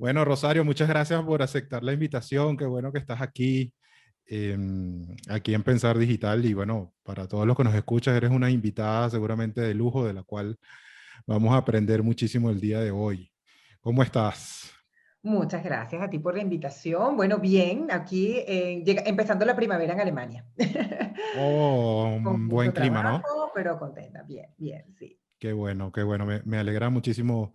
Bueno, Rosario, muchas gracias por aceptar la invitación. Qué bueno que estás aquí, aquí en Pensar Digital. Y bueno, para todos los que nos escuchas, eres una invitada seguramente de lujo, de la cual vamos a aprender muchísimo el día de hoy. ¿Cómo estás? Muchas gracias a ti por la invitación. Bueno, bien, aquí empezando la primavera en Alemania. Oh, Con un buen mucho clima, ¿no? trabajo, pero contenta. Bien, bien, sí. Qué bueno, qué bueno. Me alegra muchísimo.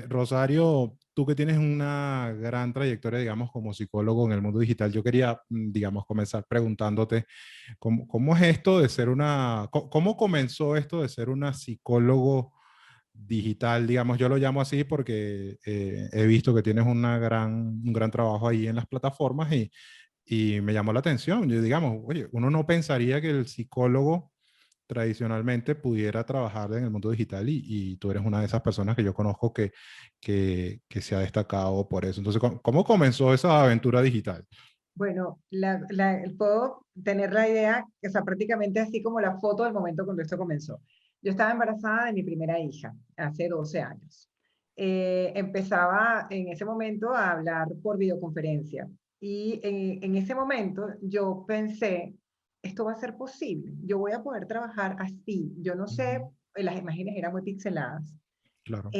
Rosario, tú que tienes una gran trayectoria, digamos, como psicólogo en el mundo digital, yo quería, digamos, comenzar preguntándote, ¿cómo es esto de ser cómo comenzó esto de ser una psicólogo digital? Digamos, yo lo llamo así porque he visto que tienes un gran trabajo ahí en las plataformas y me llamó la atención. Yo, digamos, oye, uno no pensaría que el psicólogo tradicionalmente pudiera trabajar en el mundo digital y tú eres una de esas personas que yo conozco que se ha destacado por eso. Entonces, ¿cómo comenzó esa aventura digital? Bueno, puedo tener la idea, o sea, prácticamente así como la foto del momento cuando esto comenzó. Yo estaba embarazada de mi primera hija hace 12 años. Empezaba en ese momento a hablar por videoconferencia y en ese momento yo pensé, esto va a ser posible, yo voy a poder trabajar así. Yo no sé, Ujú. las imágenes eran muy pixeladas. Claro.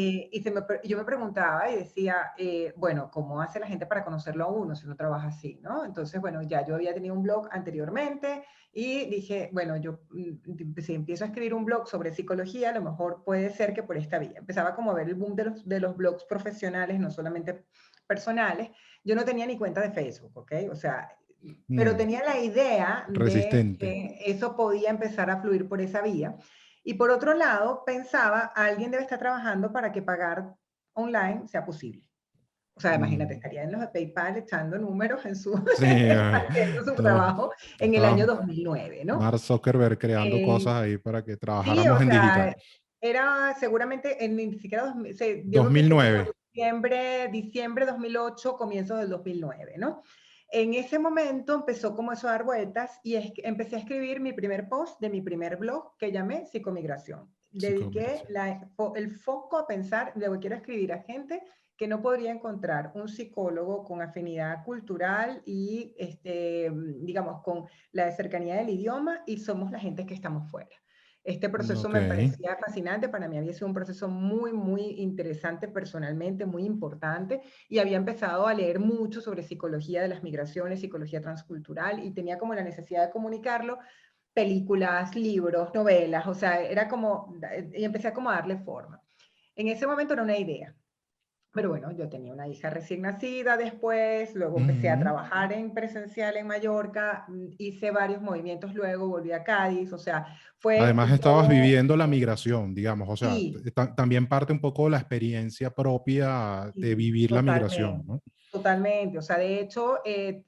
Yo me preguntaba y decía, bueno, ¿cómo hace la gente para conocerlo a uno si uno trabaja así, no? Entonces, bueno, ya yo había tenido un blog anteriormente y dije, bueno, si empiezo a escribir un blog sobre psicología, a lo mejor puede ser que por esta vía. Empezaba como a ver el boom de los blogs profesionales, no solamente personales. Yo no tenía ni cuenta de Facebook, ¿ok? O sea, pero Mm, tenía la idea de resistente. que eso podía empezar a fluir por esa vía. Y por otro lado, pensaba, alguien debe estar trabajando para que pagar online sea posible. O sea, imagínate, Mm, estaría en los de PayPal echando números en su, sí, haciendo su todo, trabajo en el año estaba 2009, ¿no? Mark Zuckerberg creando Eh, cosas ahí para que sí, trabajáramos o en digital. sea, era seguramente ni siquiera, yo creo que fue como 2009. diciembre 2008, comienzos del 2009, ¿no? En ese momento empezó como eso a dar vueltas y empecé a escribir mi primer post de mi primer blog que llamé Psicomigración. Dediqué Psicomigración. el foco a pensar de lo que quiero escribir a gente que no podría encontrar un psicólogo con afinidad cultural y, digamos, con la cercanía del idioma y somos la gente que estamos fuera. Este proceso Ok. me parecía fascinante, para mí había sido un proceso muy, muy interesante personalmente, muy importante, y había empezado a leer mucho sobre psicología de las migraciones, psicología transcultural, y tenía como la necesidad de comunicarlo, películas, libros, novelas, o sea, era como, y empecé como a darle forma. En ese momento era una idea, pero bueno, yo tenía una hija recién nacida después, luego empecé a Ujú. trabajar en presencial en Mallorca, hice varios movimientos, luego volví a Cádiz, o sea, fue Además, estabas todo, viviendo la migración, digamos, o sea, sí, también parte un poco de la experiencia propia de sí, vivir la migración, totalmente, ¿no? totalmente. O sea, de hecho,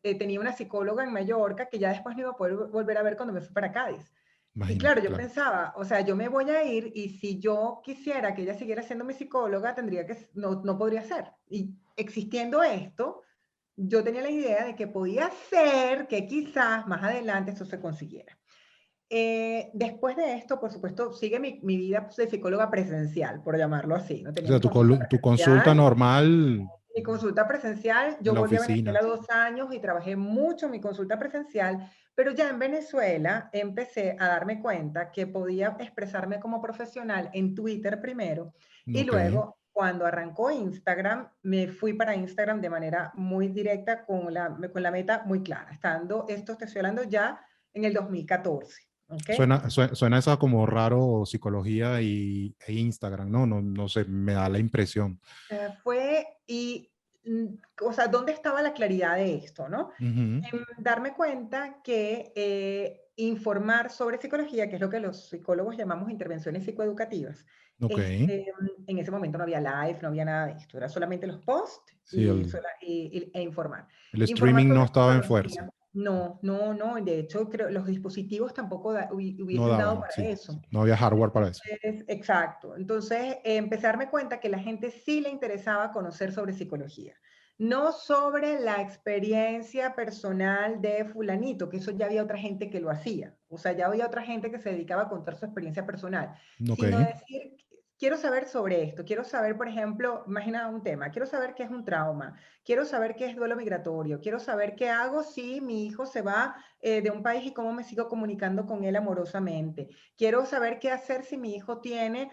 tenía una psicóloga en Mallorca que ya después no iba a poder volver a ver cuando me fui para Cádiz. Y claro, Imagínate, yo claro. pensaba, o sea, yo me voy a ir y si yo quisiera que ella siguiera siendo mi psicóloga, tendría que, no podría ser. Y existiendo esto, yo tenía la idea de que podía ser que quizás más adelante esto se consiguiera. Después de esto, por supuesto, sigue mi vida de psicóloga presencial, por llamarlo así. No O tenía sea, mi consulta tu consulta presencial. normal Mi consulta presencial, yo en la volví a Venezuela oficina. 2 años y trabajé mucho en mi consulta presencial, pero ya en Venezuela empecé a darme cuenta que podía expresarme como profesional en Twitter primero y Ok. luego cuando arrancó Instagram, me fui para Instagram de manera muy directa con la meta muy clara, esto te estoy hablando ya en el 2014, ¿ok? Suena esa como raro psicología e Instagram, ¿no? No, no sé, me da la impresión. Fue y, o sea, ¿dónde estaba la claridad de esto, no? Ujú. En darme cuenta que informar sobre psicología, que es lo que los psicólogos llamamos intervenciones psicoeducativas, Ok. en ese momento no había live, no había nada de esto, era solamente los posts Sí, e informar. el Informar streaming no sobre estaba en fuerza. psicología, no, no, no, de hecho creo los dispositivos tampoco No hubiesen dado daban, para sí. eso. No había hardware para eso. Exacto. Entonces, empecé a darme cuenta que la gente sí le interesaba conocer sobre psicología, no sobre la experiencia personal de fulanito, que eso ya había otra gente que lo hacía. O sea, ya había otra gente que se dedicaba a contar su experiencia personal, Ok. sino decir, quiero saber sobre esto, quiero saber, por ejemplo, imagina un tema, quiero saber qué es un trauma, quiero saber qué es duelo migratorio, quiero saber qué hago si mi hijo se va de un país y cómo me sigo comunicando con él amorosamente, quiero saber qué hacer si mi hijo tiene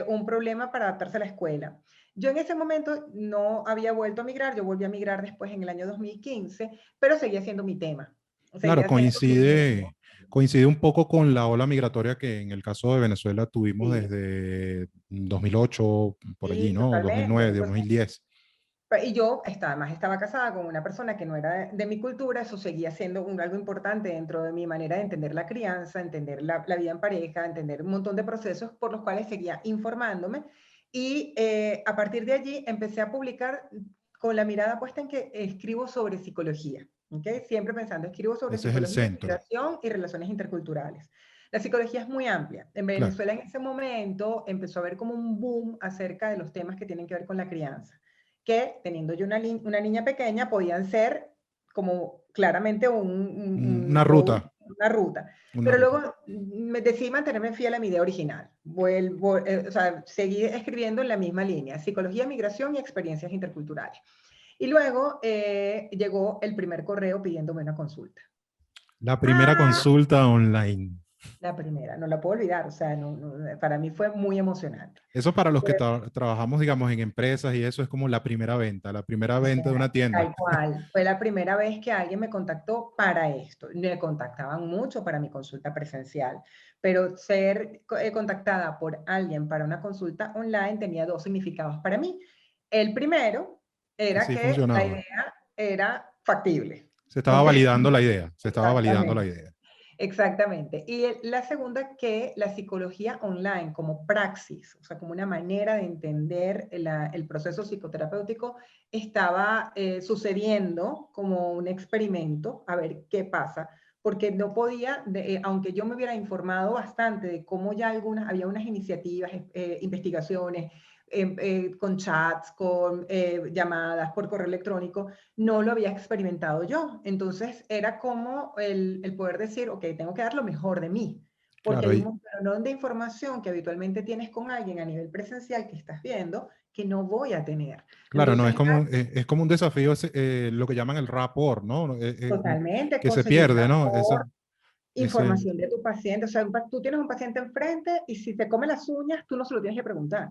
un problema para adaptarse a la escuela. Yo en ese momento no había vuelto a migrar, yo volví a migrar después en el año 2015, pero seguía siendo mi tema, Claro, seguía siendo mi mismo. coincide un poco con la ola migratoria que en el caso de Venezuela tuvimos Sí, desde 2008, por allí, sí, ¿no? totalmente. 2009, Entonces, 2010. y yo además estaba casada con una persona que no era de mi cultura, eso seguía siendo algo importante dentro de mi manera de entender la crianza, entender la vida en pareja, entender un montón de procesos por los cuales seguía informándome. Y a partir de allí empecé a publicar con la mirada puesta en que escribo sobre psicología. ¿Okay? Siempre pensando, escribo sobre Ese es el psicología, centro. migración y relaciones interculturales. La psicología es muy amplia. En Claro. Venezuela en ese momento empezó a haber como un boom acerca de los temas que tienen que ver con la crianza que teniendo yo una niña pequeñña podían ser como claramente Una ruta, una ruta. una Pero ruta. luego me decidí mantenerme fiel a mi idea original. O sea, seguí escribiendo en la misma línea, psicología, migración y experiencias interculturales. Y luego llegó el primer correo pidiéndome una consulta. La primera consulta online. La primera, no la puedo olvidar, o sea, para mí fue muy emocionante. Eso para los que trabajamos, digamos, en empresas y eso es como la primera O venta de sea, una tienda. tal cual. Fue la primera vez que alguien me contactó para esto. Me contactaban mucho para mi consulta presencial, pero ser contactada por alguien para una consulta online tenía dos significados para mí. El primero Que era sí que la funcionaba. idea era factible. Se estaba ¿Ok? validando la idea. Se estaba validando la Exactamente. idea. Exactamente. Y la segunda, que la psicología online como praxis, o sea, como una manera de entender el proceso psicoterapéutico, estaba sucediendo como un experimento, a ver qué pasa, porque no podía, aunque yo me hubiera informado bastante de cómo ya había unas iniciativas, investigaciones, con chats, con llamadas, por correo electrónico, no lo había experimentado yo. Entonces era como el poder decir, ok, tengo que dar lo mejor de mí, porque Claro, hay un y montón de información que habitualmente tienes con alguien a nivel presencial que estás viendo que no voy a tener. claro, no, Entonces, es como un desafío, lo que llaman el rapport, ¿no? totalmente Que se conseguir pierde, ¿no? rapport, Ese, información de tu paciente. O sea, tú tienes un paciente enfrente y si te come las uñas, tú no se lo tienes que preguntar.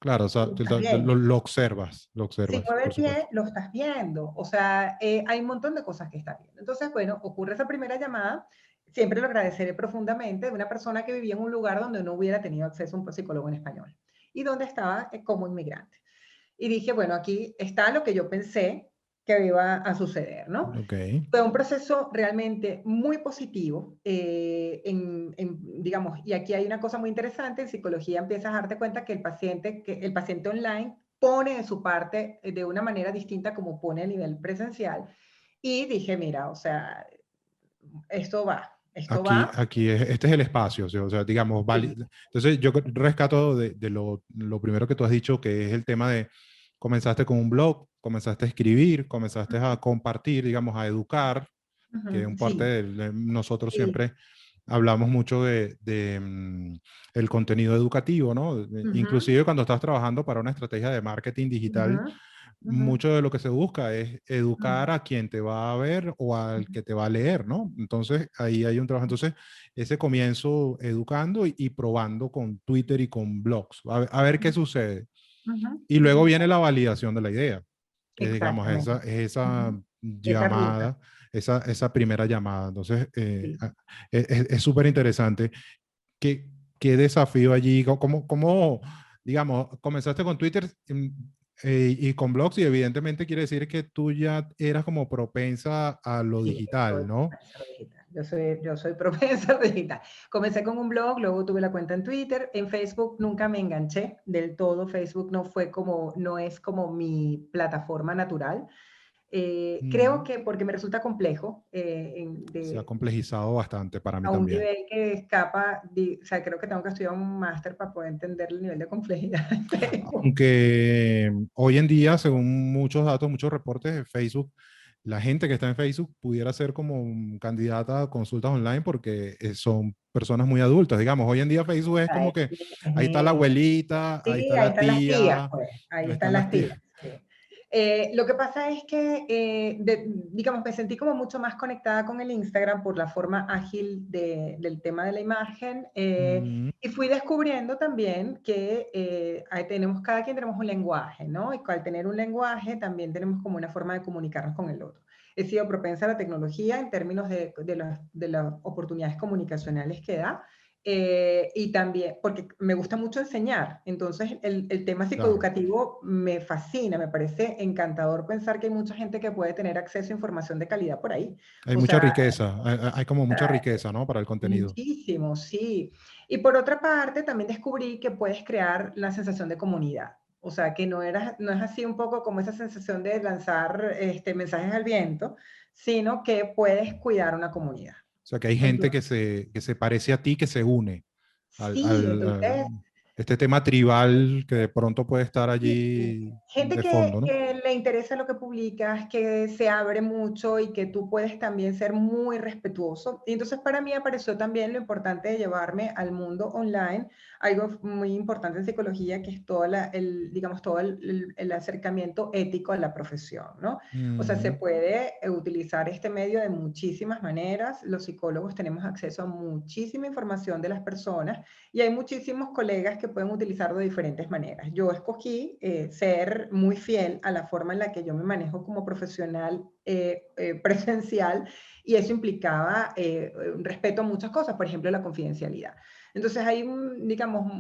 claro, o sea, ¿Estás bien? lo Si observas, mueve por el supuesto. pie, lo estás viendo. O sea, hay un montón de cosas que estás viendo. Entonces, bueno, ocurre esa primera llamada. Siempre lo agradeceré profundamente de una persona que vivía en un lugar donde no hubiera tenido acceso a un psicólogo en español y donde estaba como inmigrante. Y dije, bueno, aquí está lo que yo pensé que iba a suceder, ¿no? Ok. Fue un proceso realmente muy positivo, digamos, y aquí hay una cosa muy interesante, en psicología empiezas a darte cuenta que el paciente online pone de su parte de una manera distinta como pone a nivel presencial, y dije, mira, o sea, esto va, Este es el espacio, o sea, digamos, sí, entonces yo rescato de lo primero que tú has dicho, que es el tema de comenzaste con un blog, comenzaste a escribir, comenzaste a compartir, digamos, a educar, que un parte sí, de nosotros sí, siempre hablamos mucho el contenido educativo, ¿no? ujú, Inclusive cuando estás trabajando para una estrategia de marketing ujú, digital, ujú, mucho de lo que se busca es ujú, educar a quien te va a ver o al que te va a leer, ¿no? Entonces, ahí hay un trabajo. Entonces, ese comienzo educando y probando con Twitter y con blogs, a ver qué sucede. ujú, Y luego ujú. viene la validación de la idea, que es, digamos, Exactamente. esa Ujú. Esa ruta, llamada, esa primera llamada. Entonces, sí. es súper interesante. ¿Qué, qué desafío allí? ¿Cómo, digamos, comenzaste con Twitter y con blogs y evidentemente quiere decir que tú ya eras como propensa a lo Sí, yo soy digital, ¿no? propensa a lo digital. Yo soy propensa a lo digital. Comencé con un blog, luego tuve la cuenta en Twitter, en Facebook nunca me enganché del todo. Facebook no es como mi plataforma natural. Creo Mm, que porque me resulta complejo, se ha complejizado bastante para mí a un también. nivel que escapa, o sea, creo que tengo que estudiar un máster para poder entender el nivel de complejidad de Facebook. Aunque hoy en día, según muchos datos, muchos reportes de Facebook, la gente que está en Facebook pudiera ser como candidata a consultas online porque son personas muy adultas, digamos. Hoy en día Facebook es como que ahí está la abuelita, ahí Sí, está ahí la están las tías, tía, pues, ahí ahí están están las las tías. tías. Sí. Lo que pasa es que, digamos, me sentí como mucho más conectada con el Instagram por la forma ágil del tema de la imagen, Mm, y fui descubriendo también que ahí cada quien tenemos un lenguaje, ¿no? Y al tener un lenguaje también tenemos como una forma de comunicarnos con el otro. He sido propensa a la tecnología en términos de las oportunidades comunicacionales que da, y también, porque me gusta mucho enseñar, entonces el tema claro. psicoeducativo me fascina, me parece encantador pensar que hay mucha gente que puede tener acceso a información de calidad por ahí. Hay O mucha sea, riqueza, hay como mucha riqueza, ¿no? Para el contenido. muchísimo, sí. Y por otra parte, también descubrí que puedes crear la sensación de comunidad. O sea, que no es así un poco como esa sensación de lanzar mensajes al viento, sino que puedes cuidar una comunidad. O sea, que hay gente Entonces, que se parece a ti, que se une sí, entonces este tema tribal que de pronto puede estar sí, allí gente de fondo, ¿no? que le interesa lo que publicas, que se abre mucho y que tú puedes también ser muy respetuoso. Y entonces para mí apareció también lo importante de llevarme al mundo online, algo muy importante en psicología, que es todo digamos, todo el acercamiento ético a la profesión, ¿no? O sea, se Mm, puede utilizar este medio de muchísimas maneras. Los psicólogos tenemos acceso a muchísima información de las personas y hay muchísimos colegas que pueden utilizarlo de diferentes maneras. Yo escogí ser muy fiel a la forma en la que yo me manejo como profesional presencial, y eso implicaba respeto a muchas cosas, por ejemplo, la confidencialidad. Entonces hay, digamos,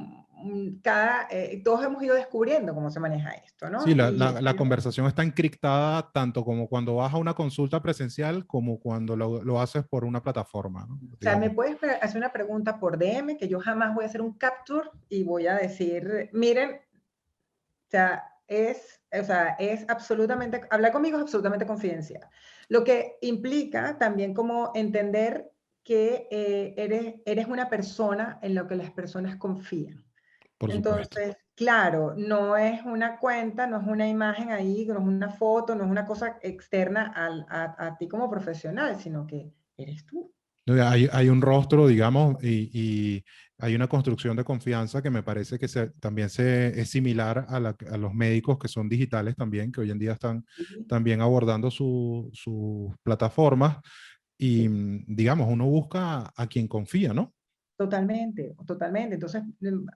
todos hemos ido descubriendo cómo se maneja esto, sí, ¿no? Y la conversación está encriptada tanto como cuando vas a una consulta presencial como cuando lo haces por una plataforma, ¿no? o sea, me Digamos. puedes hacer una pregunta por DM, que yo jamás voy a hacer un capture y voy a decir, miren, o sea, es absolutamente, hablar conmigo es absolutamente confidencial. Lo que implica también como entender que eres una persona en lo que las personas confían. Por supuesto. Entonces, claro, no es una cuenta, no es una imagen ahí, no es una foto, no es una cosa externa a ti como profesional, sino que eres tú. No, hay un rostro, digamos, y hay una construcción de confianza que me parece que también es similar a los médicos que son digitales también, que hoy en día están Sí, también abordando sus plataformas y, sí. digamos, uno busca a quien confía, ¿no? Totalmente, totalmente. Entonces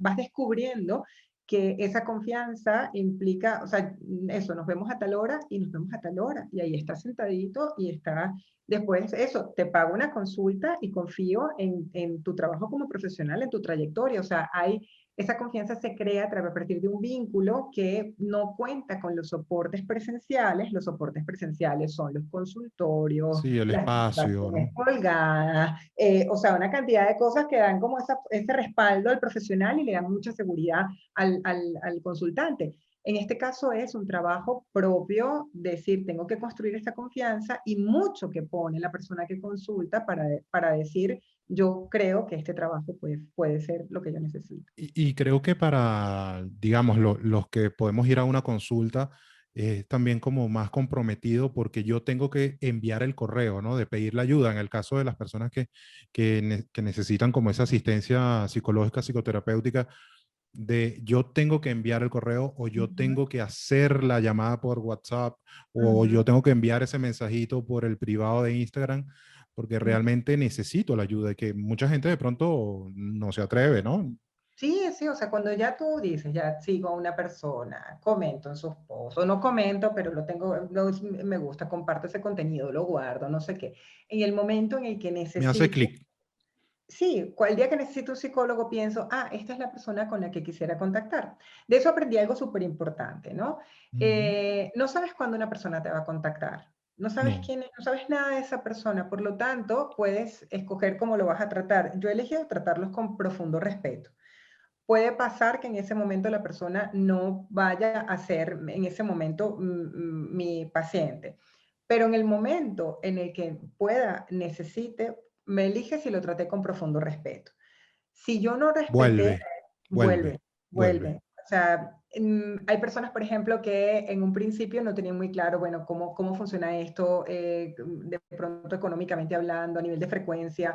vas descubriendo que esa confianza implica, o sea, eso, nos vemos a tal hora y nos vemos a tal hora, y ahí está sentadito y está, después eso, te pago una consulta y confío en tu trabajo como profesional, en tu trayectoria. O sea, esa confianza se crea a partir de un vínculo que no cuenta con los soportes presenciales. Los soportes presenciales son los consultorios, Sí, el las espacio, ¿no? presentaciones colgadas, o sea, una cantidad de cosas que dan como ese respaldo al profesional y le dan mucha seguridad al consultante. En este caso es un trabajo propio, decir, tengo que construir esta confianza, y mucho que pone la persona que consulta para decir, yo creo que este trabajo puede ser lo que yo necesito. Y creo que para, digamos, los que podemos ir a una consulta, es también como más comprometido porque yo tengo que enviar el correo, ¿no? De pedir la ayuda en el caso de las personas que necesitan como esa asistencia psicológica, psicoterapéutica, de yo tengo que enviar el correo o yo Uh -huh, tengo que hacer la llamada por WhatsApp uh o -huh, yo tengo que enviar ese mensajito por el privado de Instagram porque uh -huh. realmente necesito la ayuda y que mucha gente de pronto no se atreve, ¿no? Sí, sí, o sea, cuando ya tú dices, ya sigo a una persona, comento en sus posts, o no comento, pero me gusta, comparto ese contenido, lo guardo, no sé qué. En el momento en el que Me hace necesito, clic. sí, cual día que necesito un psicólogo pienso, esta es la persona con la que quisiera contactar. De eso aprendí algo súper importante, ¿no? Ujú. No sabes cuándo una persona te va a contactar. No sabes No, quién es, no sabes nada de esa persona, por lo tanto, puedes escoger cómo lo vas a tratar. Yo he elegido tratarlos con profundo respeto. Puede pasar que en ese momento la persona no vaya a ser en ese momento mi paciente, pero en el momento en el que pueda, necesite, me elige si lo traté con profundo respeto. Si yo no respeté, vuelve, vuelve, vuelve, vuelve. vuelve. O sea, Hay personas, por ejemplo, que en un principio no tenían muy claro, bueno, cómo funciona esto, de pronto económicamente hablando, a nivel de frecuencia,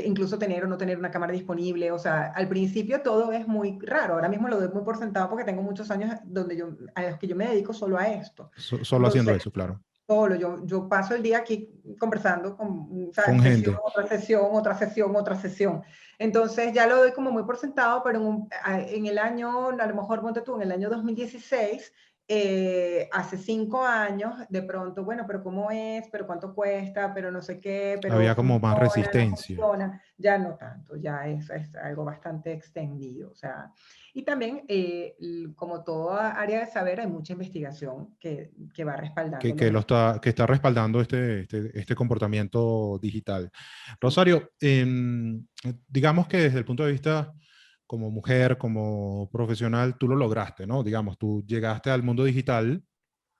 incluso tener o no tener una cámara disponible. O sea, al principio todo es muy raro. Ahora mismo lo doy muy por sentado porque tengo muchos años a los que yo me dedico solo a esto. Solo haciendo Entonces, eso, claro. solo, yo paso el día aquí conversando con, ¿sabes? Con Sesión, gente. otra sesión, otra sesión, otra sesión. Entonces ya lo doy como muy por sentado, pero en el año, a lo mejor ponte tú, en el año 2016, hace 5 años, de pronto, bueno, pero ¿cómo es? ¿Pero cuánto cuesta? ¿Pero no sé qué? ¿Pero Había como más funciona? ¿No resistencia. funciona? Ya no tanto, ya es algo bastante extendido. O sea, y también, como toda área de saber, hay mucha investigación que va respaldando los Que está respaldando este comportamiento digital. sí. Rosario, digamos que desde el punto de vista como mujer, como profesional, tú lo lograste, ¿no? Digamos, tú llegaste al mundo digital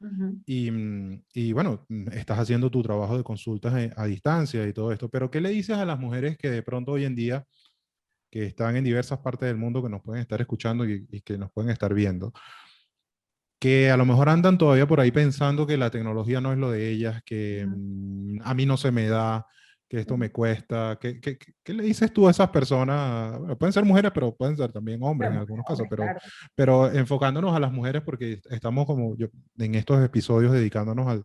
Ujú, y bueno, estás haciendo tu trabajo de consultas a distancia y todo esto, pero ¿qué le dices a las mujeres que de pronto hoy en día, que están en diversas partes del mundo, que nos pueden estar escuchando y que nos pueden estar viendo, que a lo mejor andan todavía por ahí pensando que la tecnología no es lo de ellas, que ujú, a mí no se me da, que esto ujú. me cuesta? ¿Qué le dices tú a esas personas? Bueno, pueden ser mujeres, pero pueden ser también hombres Bueno, en mujeres, algunos casos, hombres, claro. pero enfocándonos a las mujeres porque estamos como yo, en estos episodios dedicándonos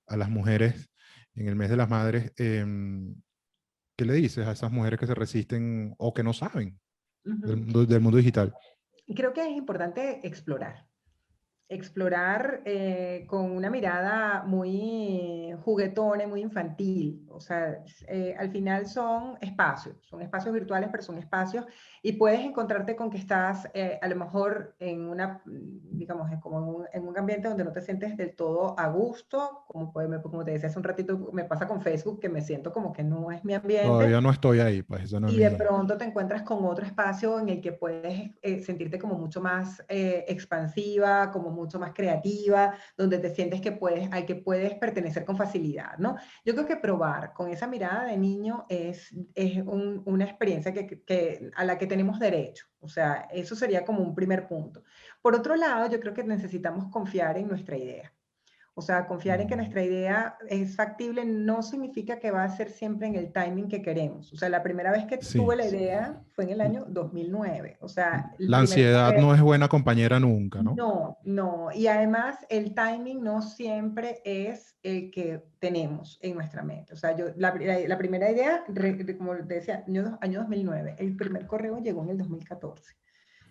a las mujeres en el mes de las madres. ¿Qué le dices a esas mujeres que se resisten o que no saben Ujú. del mundo digital? Y creo que es importante explorar, con una mirada muy juguetona, y muy infantil. O sea, al final son espacios virtuales, pero son espacios y puedes encontrarte con que estás, a lo mejor en digamos, como en un ambiente donde no te sientes del todo a gusto, como te decía hace un ratito, me pasa con Facebook, que me siento como que no es mi ambiente, Todavía no estoy ahí, pues eso no es y de mi... pronto te encuentras con otro espacio en el que puedes, sentirte como mucho más, expansiva, como mucho más creativa, donde te sientes al que puedes pertenecer con facilidad, ¿no? Yo creo que probar con esa mirada de niño es una experiencia a la que tenemos derecho. O sea, eso sería como un primer punto. Por otro lado, yo creo que necesitamos confiar en nuestra idea. O sea, confiar en que Mm. nuestra idea es factible no significa que va a ser siempre en el timing que queremos. O sea, la primera vez que tuve Sí. la idea fue en el año 2009. O sea, el La primer ansiedad correo. no es buena compañera nunca, ¿no? No, no. Y además el timing no siempre es el que tenemos en nuestra mente. O sea, la primera idea, como te decía, año 2009. El primer correo llegó en el 2014.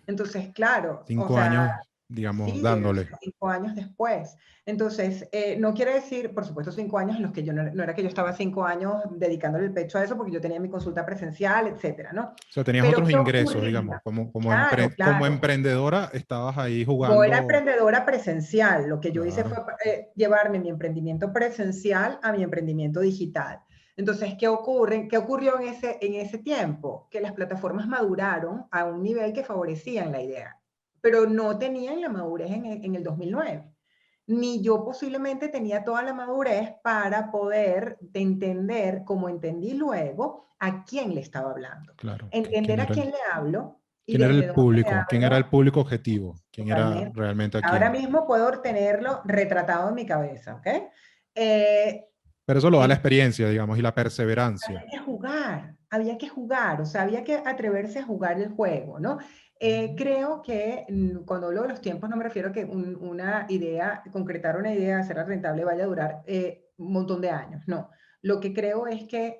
Entonces, claro, o 5 años, sea, digamos, sí, o dándole. sea, 5 años después. Entonces, no quiere decir, por supuesto, 5 años en los que yo no era que yo estaba 5 años dedicándole el pecho a eso, porque yo tenía mi consulta presencial, etcétera, ¿no? O sea, tenías Pero otros ¿qué ingresos, digamos, ocurría? Claro, como claro. emprendedora estabas ahí Yo era jugando. emprendedora presencial. Lo que yo hice fue, Claro, llevarme mi emprendimiento presencial a mi emprendimiento digital. Entonces, ¿qué ocurre? ¿Qué ocurrió en ese tiempo? Que las plataformas maduraron a un nivel que favorecían la idea, pero no tenían la madurez en el 2009. Ni yo posiblemente tenía toda la madurez para poder entender, como entendí luego, a quién le estaba hablando. claro. Entender a quién le hablo y ¿Quién era desde el dónde le público? ¿Quién era el hablo. público objetivo? ¿Quién era Totalmente. realmente a Ahora quién? mismo puedo tenerlo retratado en mi cabeza, ¿ok? Eh, Pero eso lo da la en- experiencia, digamos, y la perseverancia. había que jugar, o sea, había que atreverse a jugar el juego, ¿no? Creo que, cuando hablo de los tiempos no me refiero a que una idea, concretar una idea, hacerla rentable vaya a durar, un montón de años, no. Lo que creo es que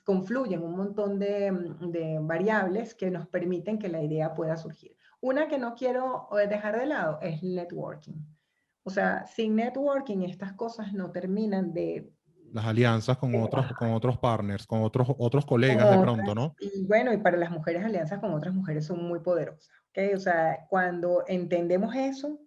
confluyen un montón de variables que nos permiten que la idea pueda surgir. Una que no quiero, dejar de lado es el networking. O sea, sin networking estas cosas no terminan Las alianzas de con cuajar. otros partners, con otros colegas de Con pronto, otras, ¿no? y bueno, y para las mujeres, alianzas con otras mujeres son muy poderosas, ¿ok? O sea, cuando entendemos eso,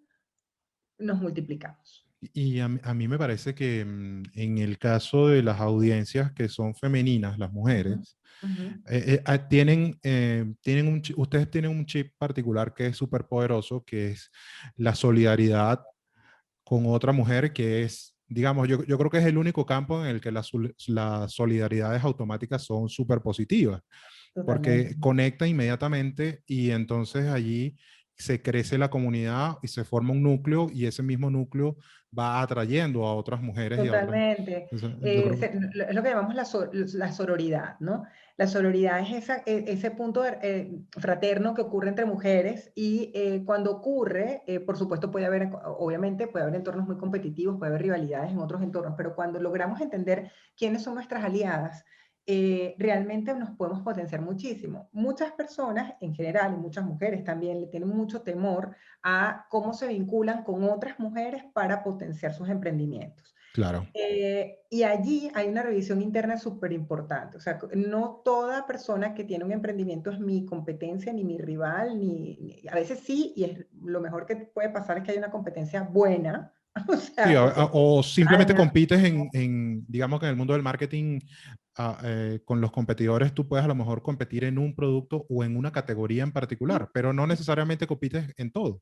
nos multiplicamos. Y a mí me parece que en el caso de las audiencias que son femeninas, las Ujú, mujeres, ujú, ustedes tienen un chip particular que es súper poderoso, que es la solidaridad con otra mujer, que es, digamos, yo creo que es el único campo en el que las solidaridades automáticas son súper positivas, totalmente. porque conecta inmediatamente y entonces allí se crece la comunidad y se forma un núcleo y ese mismo núcleo va atrayendo a otras mujeres y a otras. Totalmente. Yo creo que Es lo que llamamos la sororidad, ¿no? La sororidad es ese punto fraterno que ocurre entre mujeres y cuando ocurre, por supuesto puede haber, obviamente puede haber entornos muy competitivos, puede haber rivalidades en otros entornos, pero cuando logramos entender quiénes son nuestras aliadas, realmente nos podemos potenciar muchísimo. Muchas personas en general, y muchas mujeres también, le tienen mucho temor a cómo se vinculan con otras mujeres para potenciar sus emprendimientos. claro. Y allí hay una revisión interna súper importante. O sea, no toda persona que tiene un emprendimiento es mi competencia, ni mi rival, a veces sí, y es, lo mejor que puede pasar es que hay una competencia buena, o Sí, sea, porque o simplemente sana. compites digamos que en el mundo del marketing, con los competidores, tú puedes a lo mejor competir en un producto o en una categoría en particular, pero no necesariamente compites en todo.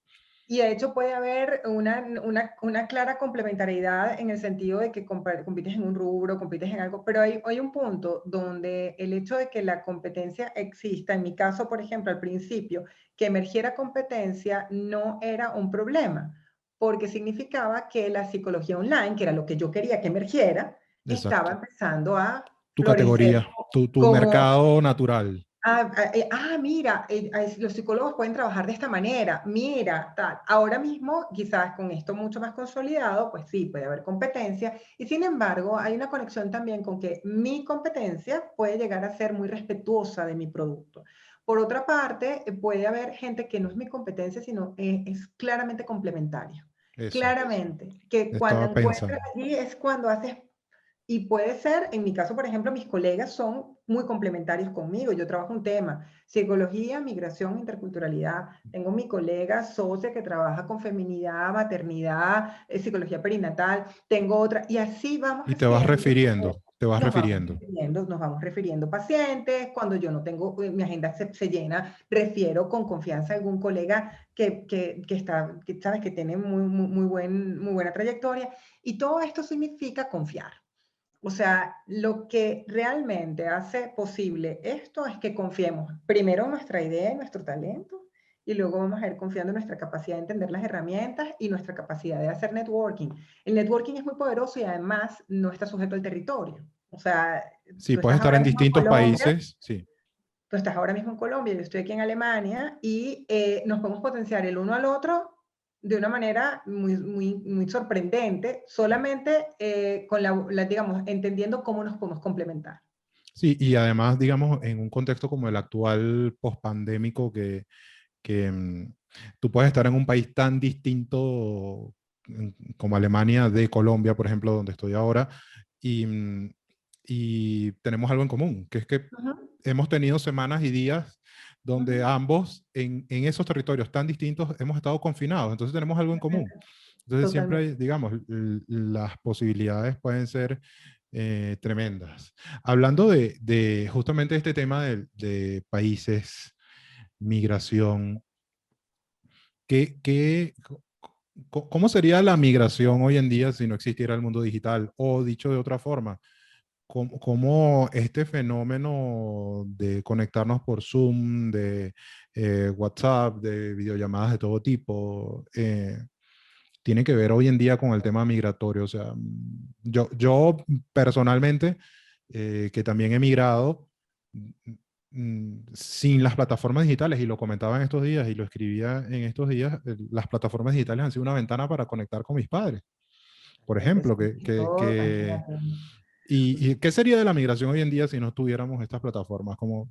Y de hecho puede haber una clara complementariedad en el sentido de que compites en un rubro, compites en algo, pero hay un punto donde el hecho de que la competencia exista, en mi caso, por ejemplo, al principio, que emergiera competencia no era un problema, porque significaba que la psicología online, que era lo que yo quería que emergiera, estaba Exacto. empezando a Tu florecer categoría, tu como mercado natural. mira, los psicólogos pueden trabajar de esta manera, mira, tal. Ahora mismo, quizás con esto mucho más consolidado, pues sí, puede haber competencia, y sin embargo, hay una conexión también con que mi competencia puede llegar a ser muy respetuosa de mi producto. Por otra parte, puede haber gente que no es mi competencia, sino es claramente complementaria. Eso, Claramente, que cuando estaba encuentras pensando. allí es cuando haces y puede ser, en mi caso, por ejemplo, mis colegas son muy complementarios conmigo. Yo trabajo un tema, psicología, migración, interculturalidad. Tengo mi colega socia que trabaja con feminidad, maternidad, psicología perinatal. Tengo otra, y así vamos Y te vas haciendo. refiriendo, te vas refiriendo. Nos vamos refiriendo pacientes. Cuando yo no tengo, mi agenda se llena, refiero con confianza a algún colega que sabes que tiene muy buena trayectoria. Y todo esto significa confiar. O sea, lo que realmente hace posible esto es que confiemos primero en nuestra idea y nuestro talento y luego vamos a ir confiando en nuestra capacidad de entender las herramientas y nuestra capacidad de hacer networking. El networking es muy poderoso y además no está sujeto al territorio. O sea, Sí, tú puedes estás estar ahora en mismo en distintos Colombia, países, sí. tú estás ahora mismo en Colombia, yo estoy aquí en Alemania y nos podemos potenciar el uno al otro de una manera muy sorprendente, solamente con digamos, entendiendo cómo nos podemos complementar. Sí, y además, digamos, en un contexto como el actual pospandémico, tú puedes estar en un país tan distinto como Alemania de Colombia, por ejemplo, donde estoy ahora, y, y tenemos algo en común, que es que Ujú, hemos tenido semanas y días donde ujú. ambos en esos territorios tan distintos hemos estado confinados, entonces tenemos algo en común. Entonces Totalmente. siempre, digamos, las posibilidades pueden ser tremendas. Hablando de justamente este tema de países, migración, ¿cómo sería la migración hoy en día si no existiera el mundo digital? O dicho de otra forma, ¿cómo este fenómeno de conectarnos por Zoom, de WhatsApp, de videollamadas de todo tipo, tiene que ver hoy en día con el tema migratorio? O sea, yo personalmente, que también he migrado, sin las plataformas digitales, y lo comentaba en estos días y lo escribía en estos días, las plataformas digitales han sido una ventana para conectar con mis padres, por Imagínate, ejemplo, imagínate. y qué sería de la migración hoy en día si no tuviéramos estas plataformas como...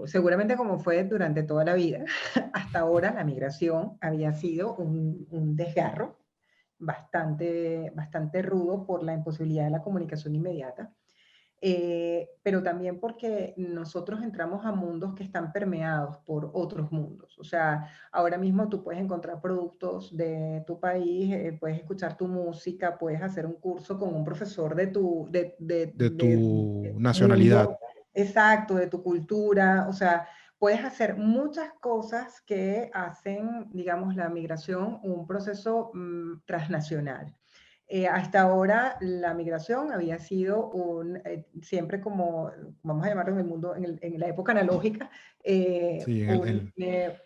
Seguramente como fue durante toda la vida, hasta ahora la migración había sido un desgarro bastante rudo por la imposibilidad de la comunicación inmediata. Pero también porque nosotros entramos a mundos que están permeados por otros mundos. O sea, ahora mismo tú puedes encontrar productos de tu país, puedes escuchar tu música, puedes hacer un curso con un profesor de de tu tu mundo, nacionalidad. exacto, de tu cultura. O sea, puedes hacer muchas cosas que hacen, digamos, la migración un proceso transnacional. Hasta ahora la migración había sido siempre como, vamos a llamarlo en el mundo, en la época analógica, Sí,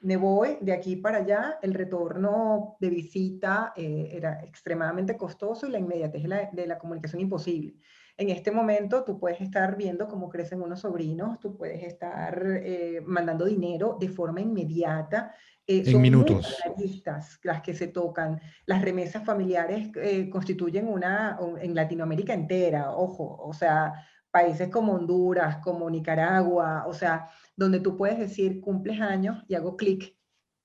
me voy de aquí para allá, el retorno de visita era extremadamente costoso y la inmediatez de la comunicación imposible. En este momento tú puedes estar viendo cómo crecen unos sobrinos, tú puedes estar mandando dinero de forma inmediata. en Son muchas minutos. aristas las que se tocan. Las remesas familiares constituyen en Latinoamérica entera, ojo, o sea, países como Honduras, como Nicaragua, o sea, donde tú puedes decir cumples años y hago clic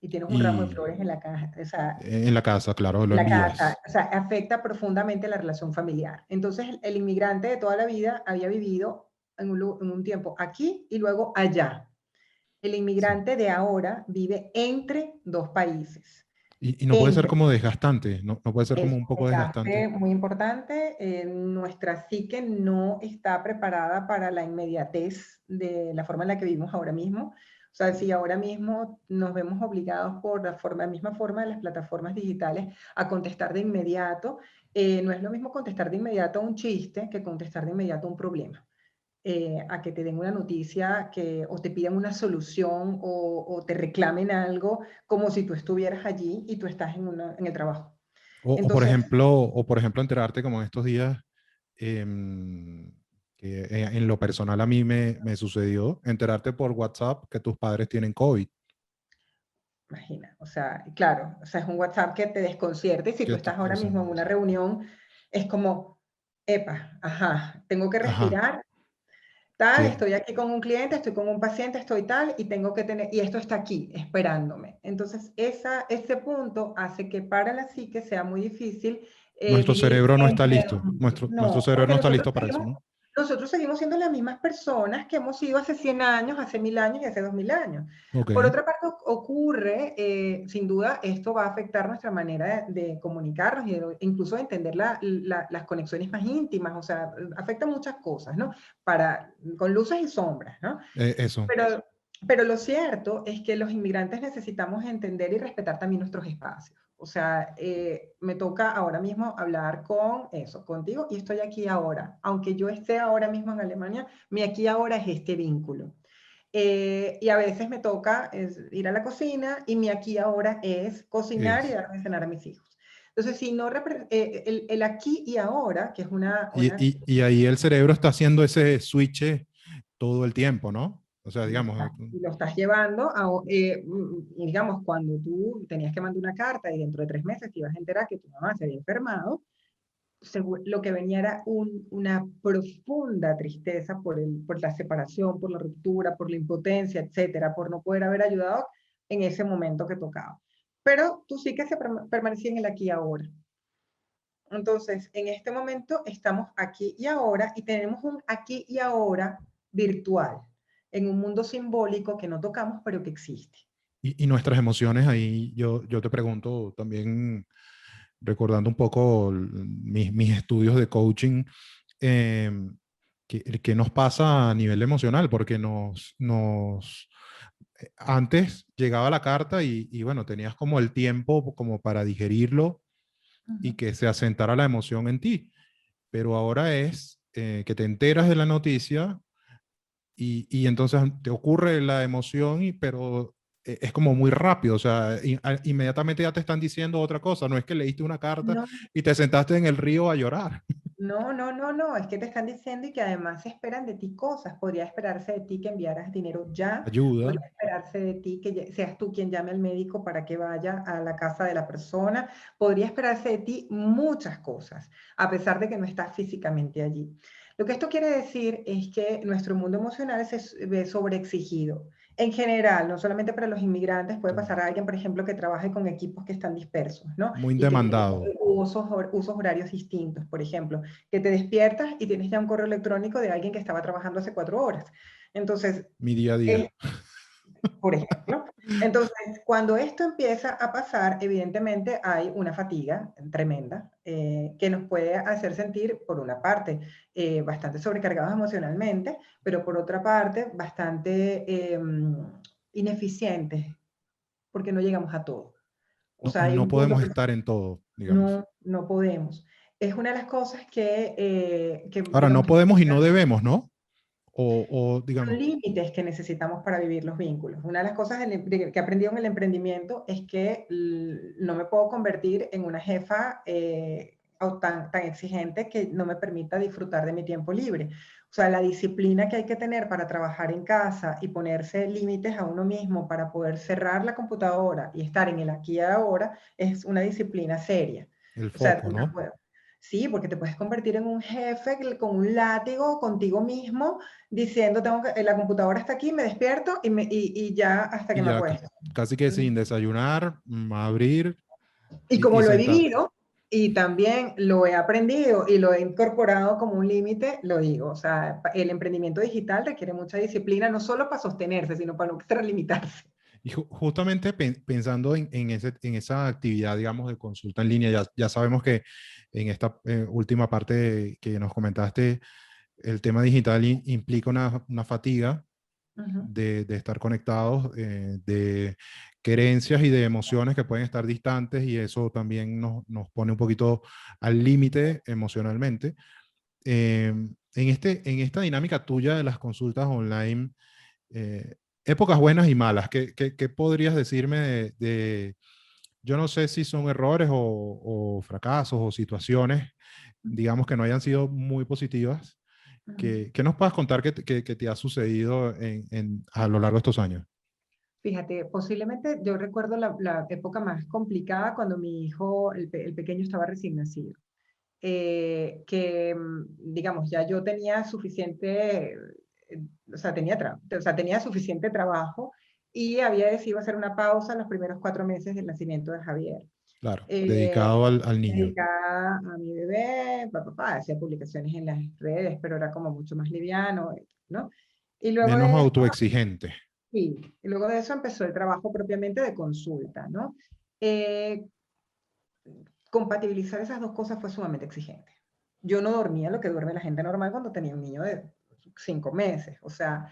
y tienes un ramo de Y flores en la caja, o sea, en la casa, claro, lo la casa, envías. o sea, afecta profundamente la relación familiar. Entonces, el inmigrante de toda la vida había vivido en un tiempo aquí y luego allá. El Sí. inmigrante de ahora vive entre dos países. Y no puede ser Entre como desgastante, no puede ser es como un un poco desgastante. desgaste muy importante. Nuestra psique no está preparada para la inmediatez de la forma en la que vivimos ahora mismo. O sea, si ahora mismo nos vemos obligados por la misma forma de las plataformas digitales a contestar de inmediato, no es lo mismo contestar de inmediato a un chiste que contestar de inmediato a un problema. A que te den una noticia o te pidan una solución o te reclamen algo como si tú estuvieras allí y tú estás en el trabajo. Entonces, O por ejemplo, enterarte como en estos días, em, que en lo personal a mí me sucedió, enterarte por WhatsApp que tus padres tienen COVID. imagina, o sea, claro, o sea, es un WhatsApp que te desconcierta y si tú estás O ahora sea, mismo en una reunión, es como, epa, ajá, tengo que ajá, respirar, tal, sí, estoy aquí con un cliente, estoy con un paciente, estoy tal, y tengo que tener, y esto está aquí, esperándome. Entonces, ese punto hace que para la psique sea muy difícil nuestro vivir cerebro no está entre listo. Nuestro no, cerebro no porque está listo para eso, ¿no? nosotros seguimos siendo las mismas personas que hemos sido hace 100 años, hace 1000 años y hace 2000 años. Ok, Por otra parte, ocurre, sin duda, esto va a afectar nuestra manera de comunicarnos y incluso de entender las conexiones más íntimas, o sea, afecta muchas cosas, ¿no? Con luces y sombras, ¿no? eso. Pero, pero lo cierto es que los inmigrantes necesitamos entender y respetar también nuestros espacios. O sea, me toca ahora mismo hablar contigo y estoy aquí ahora. Aunque yo esté ahora mismo en Alemania, mi aquí ahora es este vínculo. Y a veces me toca ir a la cocina y mi aquí ahora es cocinar y Es. darme de cenar a mis hijos. Entonces, si no, el aquí y ahora, que es Y ahí el cerebro está haciendo ese switch todo el tiempo, ¿no? O sea, y lo digamos, estás, y lo estás llevando y digamos, cuando tú tenías que mandar una carta y dentro de 3 meses te ibas a enterar que tu mamá se había enfermado, lo que venía era una profunda tristeza por la separación, por la ruptura, por la impotencia, etcétera, por no poder haber ayudado en ese momento que tocaba. Pero tú sí que permanecía en el aquí y ahora. Entonces, en este momento estamos aquí y ahora y tenemos un aquí y ahora virtual, en un mundo simbólico que no tocamos, pero que existe. y nuestras emociones ahí, yo te pregunto también, recordando un poco mis estudios de coaching, eh, ¿qué nos pasa a nivel emocional? Porque antes llegaba la carta y bueno, tenías como el tiempo como para digerirlo y Ujú. que se asentara la emoción en ti. Pero ahora es que te enteras de la noticia y entonces te ocurre la emoción, pero es como muy rápido, o sea, inmediatamente ya te están diciendo otra cosa, no es que leíste una carta No, y te sentaste en el río a llorar. no, es que te están diciendo y que además esperan de ti cosas. Podría esperarse de ti que enviaras dinero ya, Ayuda. podría esperarse de ti que seas tú quien llame al médico para que vaya a la casa de la persona, podría esperarse de ti muchas cosas, a pesar de que no estás físicamente allí. Lo que esto quiere decir es que nuestro mundo emocional se ve sobreexigido. En general, no solamente para los inmigrantes, puede Claro. pasar a alguien, por ejemplo, que trabaje con equipos que están dispersos, ¿no? Muy Y que tienen demandado. usos horarios distintos, por ejemplo, que te despiertas y tienes ya un correo electrónico de alguien que estaba trabajando hace 4 horas. Entonces, Mi día a es, día. por ejemplo, entonces, cuando esto empieza a pasar, evidentemente hay una fatiga tremenda que nos puede hacer sentir, por una parte, bastante sobrecargados emocionalmente, pero por otra parte, bastante ineficientes, porque no llegamos a todo. O sea, hay No un punto podemos que estar en todo, digamos. no podemos. es una de las cosas que Ahora, no digamos, podemos y no debemos, ¿no? son Digamos, límites que necesitamos para vivir los vínculos. Una de las cosas que he aprendido en el emprendimiento es que no me puedo convertir en una jefa tan exigente que no me permita disfrutar de mi tiempo libre. O sea, la disciplina que hay que tener para trabajar en casa y ponerse límites a uno mismo para poder cerrar la computadora y estar en el aquí y ahora es una disciplina seria. el O sea, foco, ¿no? sí, porque te puedes convertir en un jefe con un látigo contigo mismo diciendo, la computadora está aquí, me despierto y ya hasta que Y me ya acuesto. casi que sin desayunar, abrir Y y como lo he sentarte. vivido y también lo he aprendido y lo he incorporado como un límite, lo digo. O sea, el emprendimiento digital requiere mucha disciplina, no solo para sostenerse, sino para no extralimitarse. Y justamente pensando en esa actividad, digamos, de consulta en línea, ya sabemos que en esta última parte que nos comentaste, el tema digital implica una fatiga Ujú. de estar conectados, de querencias y de emociones que pueden estar distantes y eso también nos pone un poquito al límite emocionalmente. En esta dinámica tuya de las consultas online, eh, épocas buenas y malas, ¿qué podrías decirme yo no sé si son errores o fracasos o situaciones, digamos que no hayan sido muy positivas, Ujú. que nos puedas contar que te ha sucedido a lo largo de estos años? Fíjate, posiblemente yo recuerdo la época más complicada cuando mi hijo, el pequeño, estaba recién nacido. Digamos, ya yo tenía suficiente, o sea, tenía suficiente trabajo y había decidido hacer una pausa en los primeros 4 meses del nacimiento de Javier. Claro, Eh, dedicado al niño. Dedicada a mi bebé, hacía publicaciones en las redes, pero era como mucho más liviano, ¿no? Y luego Menos de eso, autoexigente. sí, y luego de eso empezó el trabajo propiamente de consulta, ¿no? Eh, Compatibilizar esas dos cosas fue sumamente exigente. Yo no dormía lo que duerme la gente normal cuando tenía un niño de 5 meses. O sea,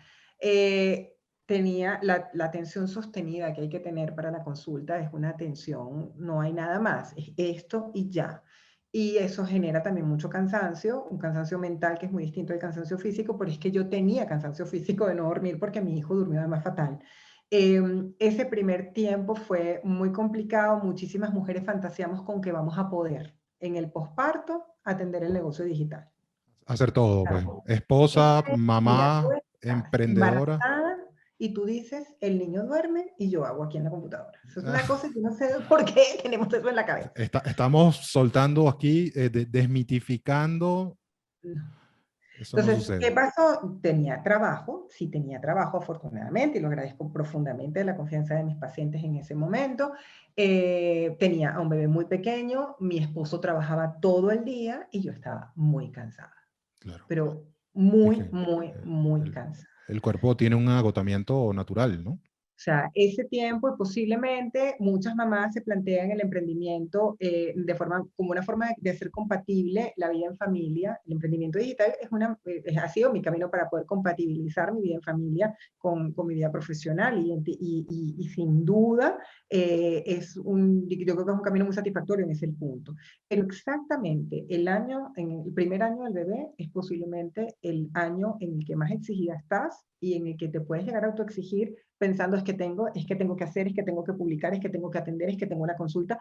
tenía la atención sostenida que hay que tener para la consulta, es una atención, no hay nada más, es esto y ya. Y eso genera también mucho cansancio, un cansancio mental que es muy distinto al cansancio físico, pero es que yo tenía cansancio físico de no dormir porque mi hijo durmió además fatal. Ese primer tiempo fue muy complicado. Muchísimas mujeres fantaseamos con que vamos a poder en el posparto atender el negocio digital. Hacer todo, pues. Claro. Esposa, Mira, tú mamá, estás emprendedora. embarazada y tú dices, el niño duerme y yo hago aquí en la computadora. Eso es una cosa que no sé por qué tenemos eso en la cabeza. Estamos soltando aquí, desmitificando. Eso no Entonces, ¿qué sucede. pasó? Tenía trabajo, sí tenía trabajo afortunadamente, y lo agradezco profundamente la confianza de mis pacientes en ese momento. Tenía a un bebé muy pequeño, mi esposo trabajaba todo el día y yo estaba muy cansada, Claro. pero Es que muy, muy, muy el, cansada. el cuerpo tiene un agotamiento natural, ¿no? O sea, ese tiempo y posiblemente muchas mamás se plantean el emprendimiento como una forma de hacer compatible la vida en familia. El emprendimiento digital ha sido mi camino para poder compatibilizar mi vida en familia con mi vida profesional y sin duda yo creo que es un camino muy satisfactorio en ese punto. Pero exactamente en el primer año del bebé es posiblemente el año en el que más exigida estás y en el que te puedes llegar a autoexigir pensando es que tengo que hacer, es que tengo que publicar, es que tengo que atender, es que tengo una consulta.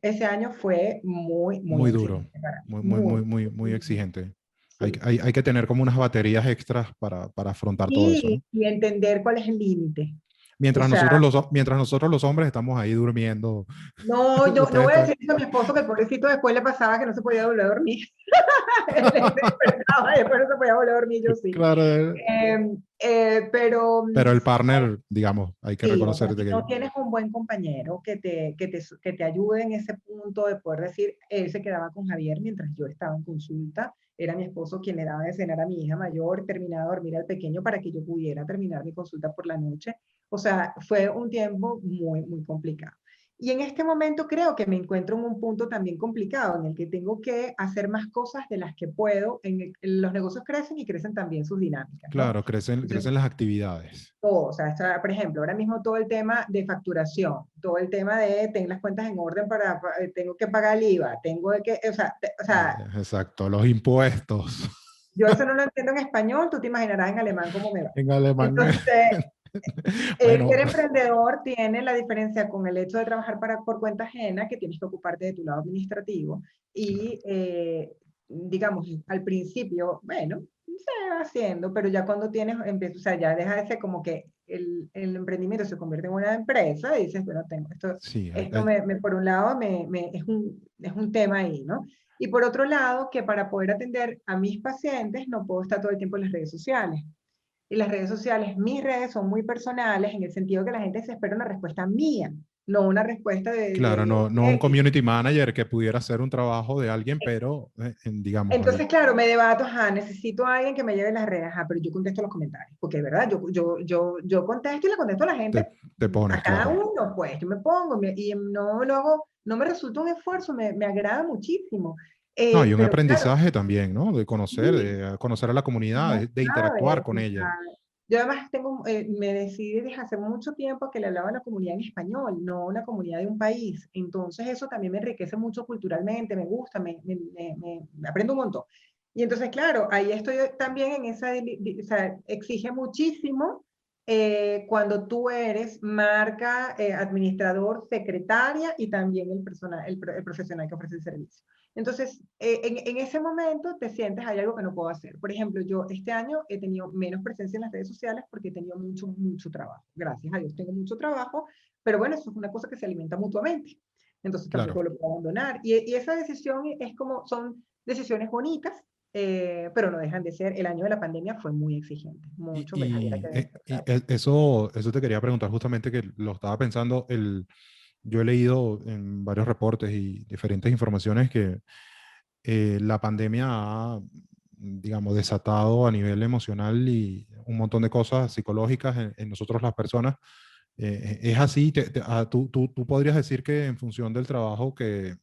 Ese año fue muy, muy Muy duro, exigente para mí. muy, muy, Muy, muy, muy, muy muy, exigente. sí. Hay que tener como unas baterías extras para afrontar todo eso, ¿no? Y entender cuál es el límite. O sea, Mientras nosotros los hombres estamos ahí durmiendo, no, yo no ustedes voy a están, decir a mi esposo que el pobrecito después le pasaba que no se podía volver a dormir. Él se despertaba y después no se podía volver a dormir, yo sí. claro, Pero pero el partner, digamos, hay que sí, o sea, reconocer si que no tienes un buen compañero que te ayude en ese punto de poder decir, él se quedaba con Javier mientras yo estaba en consulta, era mi esposo quien le daba de cenar a mi hija mayor, terminaba de dormir al pequeño para que yo pudiera terminar mi consulta por la noche. O sea, fue un tiempo muy, muy complicado. Y en este momento creo que me encuentro en un punto también complicado en el que tengo que hacer más cosas de las que puedo. Los negocios crecen y crecen también sus dinámicas, ¿no? Claro, crecen las actividades. Todo, o sea, por ejemplo, ahora mismo todo el tema de facturación, todo el tema de tener las cuentas en orden tengo que pagar el IVA, tengo que, o sea, Exacto, los impuestos. yo eso no lo entiendo en español, tú te imaginarás en alemán cómo me va. En alemán. Entonces, Bueno, ser emprendedor tiene la diferencia con el hecho de trabajar por cuenta ajena, que tienes que ocuparte de tu lado administrativo. Y, digamos, al principio, bueno, se va haciendo, pero ya cuando tienes, o sea, ya deja de ser como que el emprendimiento se convierte en una empresa y dices, bueno, tengo esto, sí, por un lado, es un tema ahí, ¿no? Y por otro lado, que para poder atender a mis pacientes no puedo estar todo el tiempo en las redes sociales. Y las redes sociales, mis redes son muy personales en el sentido que la gente se espera una respuesta mía, no una respuesta claro, de no un X. community manager que pudiera hacer un trabajo de alguien, pero digamos ahí. Entonces, claro, me debato, ajá, necesito a alguien que me lleve las redes, ajá, pero yo contesto los comentarios, porque de verdad, yo contesto y le contesto a la gente, Te pones, a cada claro. uno, pues, yo me pongo, y no lo hago, no me resulta un esfuerzo, me agrada muchísimo. No, hay un Pero claro, aprendizaje también, ¿no? sí, De conocer a la comunidad, no de interactuar sabes, con o ella. sea, yo además me decidí desde hace mucho tiempo que le hablaba a la comunidad en español, no a una comunidad de un país. Entonces eso también me enriquece mucho culturalmente, me gusta, me aprendo un montón. Y entonces, claro, ahí estoy también en o sea, exige muchísimo cuando tú eres marca, administrador, secretaria y también el profesional que ofrece el servicio. Entonces, en ese momento te sientes, hay algo que no puedo hacer. Por ejemplo, yo este año he tenido menos presencia en las redes sociales porque he tenido mucho trabajo. Gracias a Dios tengo mucho trabajo, pero bueno, eso es una cosa que se alimenta mutuamente. Entonces Claro. tampoco lo puedo abandonar. Y esa decisión es como, son decisiones bonitas, pero no dejan de ser. El año de la pandemia fue muy exigente, mucho, pues había que despertar. Eso te quería preguntar justamente que lo estaba pensando. Yo he leído en varios reportes y diferentes informaciones que la pandemia ha, digamos, desatado a nivel emocional y un montón de cosas psicológicas en nosotros las personas. Es así, tú podrías decir que en función del trabajo que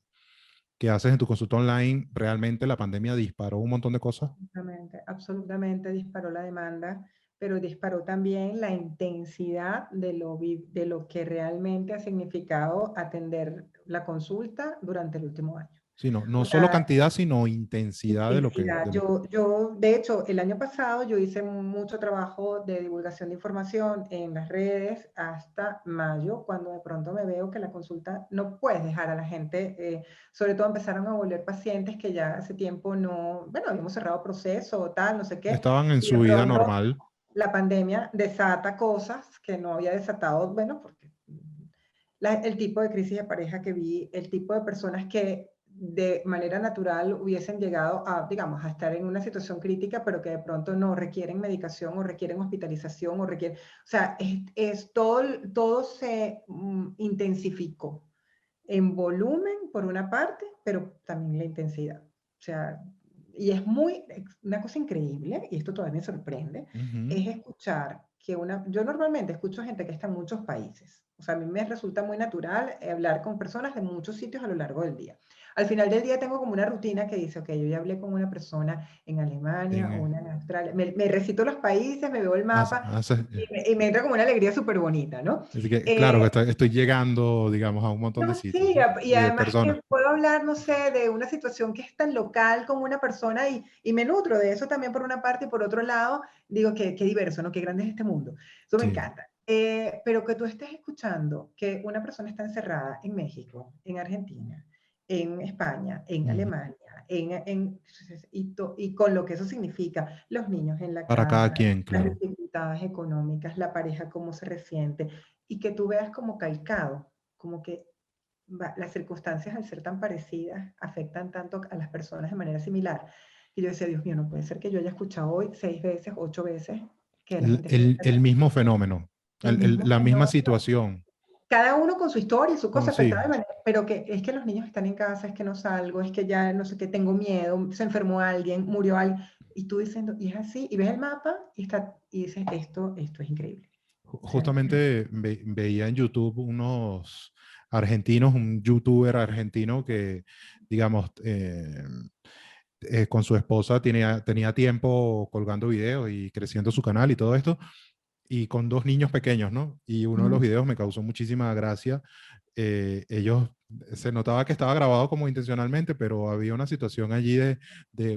haces en tu consulta online, realmente la pandemia disparó un montón de cosas. Absolutamente, absolutamente disparó la demanda, pero disparó también la intensidad de lo que realmente ha significado atender la consulta durante el último año. Sino, no O solo sea, cantidad, sino intensidad intensidad. de lo que. De hecho, el año pasado yo hice mucho trabajo de divulgación de información en las redes hasta mayo, cuando de pronto me veo que la consulta no puedes dejar a la gente, sobre todo empezaron a volver pacientes que ya hace tiempo no, bueno, habíamos cerrado proceso o tal, no sé qué, Estaban en y de su vida pronto normal. la pandemia desata cosas que no había desatado, bueno, porque el tipo de crisis de pareja que vi, el tipo de personas que de manera natural hubiesen llegado a, digamos, a estar en una situación crítica, pero que de pronto no requieren medicación o requieren hospitalización o requieren, o sea, todo se intensificó en volumen por una parte, pero también la intensidad. O sea, y es una cosa increíble, y esto todavía me sorprende, Ujú. es escuchar yo normalmente escucho gente que está en muchos países. O sea, a mí me resulta muy natural hablar con personas de muchos sitios a lo largo del día. Al final del día tengo como una rutina que dice, ok, yo ya hablé con una persona en Alemania o En, una en Australia. Me recito los países, me veo el hace- mapa hace- y me entra como una alegría súper bonita, ¿no? Así que, claro, que Eh, estoy llegando, digamos, a un montón de no, sitios, sí, ¿no? y Y de además personas. que puedo hablar, no sé, de una situación que es tan local como una persona y me nutro de eso también por una parte y por otro lado digo que qué diverso, ¿no? Qué grande es este mundo. Eso me Sí. encanta. Pero que tú estés escuchando que una persona está encerrada en México, en Argentina, en España, en Ujú. Alemania, y con lo que eso significa, los niños en la Para cada casa, quien, las claro. dificultades económicas, la pareja cómo se resiente, y que tú veas como calcado, como que las circunstancias al ser tan parecidas afectan tanto a las personas de manera similar. Y yo decía, Dios mío, no puede ser que yo haya escuchado hoy 6 veces, 8 veces que la gente está El enferma. mismo fenómeno, El mismo la misma fenómeno. situación. Cada uno con su historia y su cosa Sí, afectada de manera, pero que es que los niños están en casa, es que no salgo, es que ya no sé qué, tengo miedo, se enfermó alguien, murió alguien, y tú diciendo, y es así, y ves el mapa y dices, esto es increíble. O sea, justamente veía en YouTube argentinos, un youtuber argentino que, digamos, con su esposa tenía tiempo colgando videos y creciendo su canal y todo esto, y con dos niños pequeños, ¿no? Y uno de los Ujú. videos me causó muchísima gracia. Ellos, se notaba que estaba grabado como intencionalmente, pero había una situación allí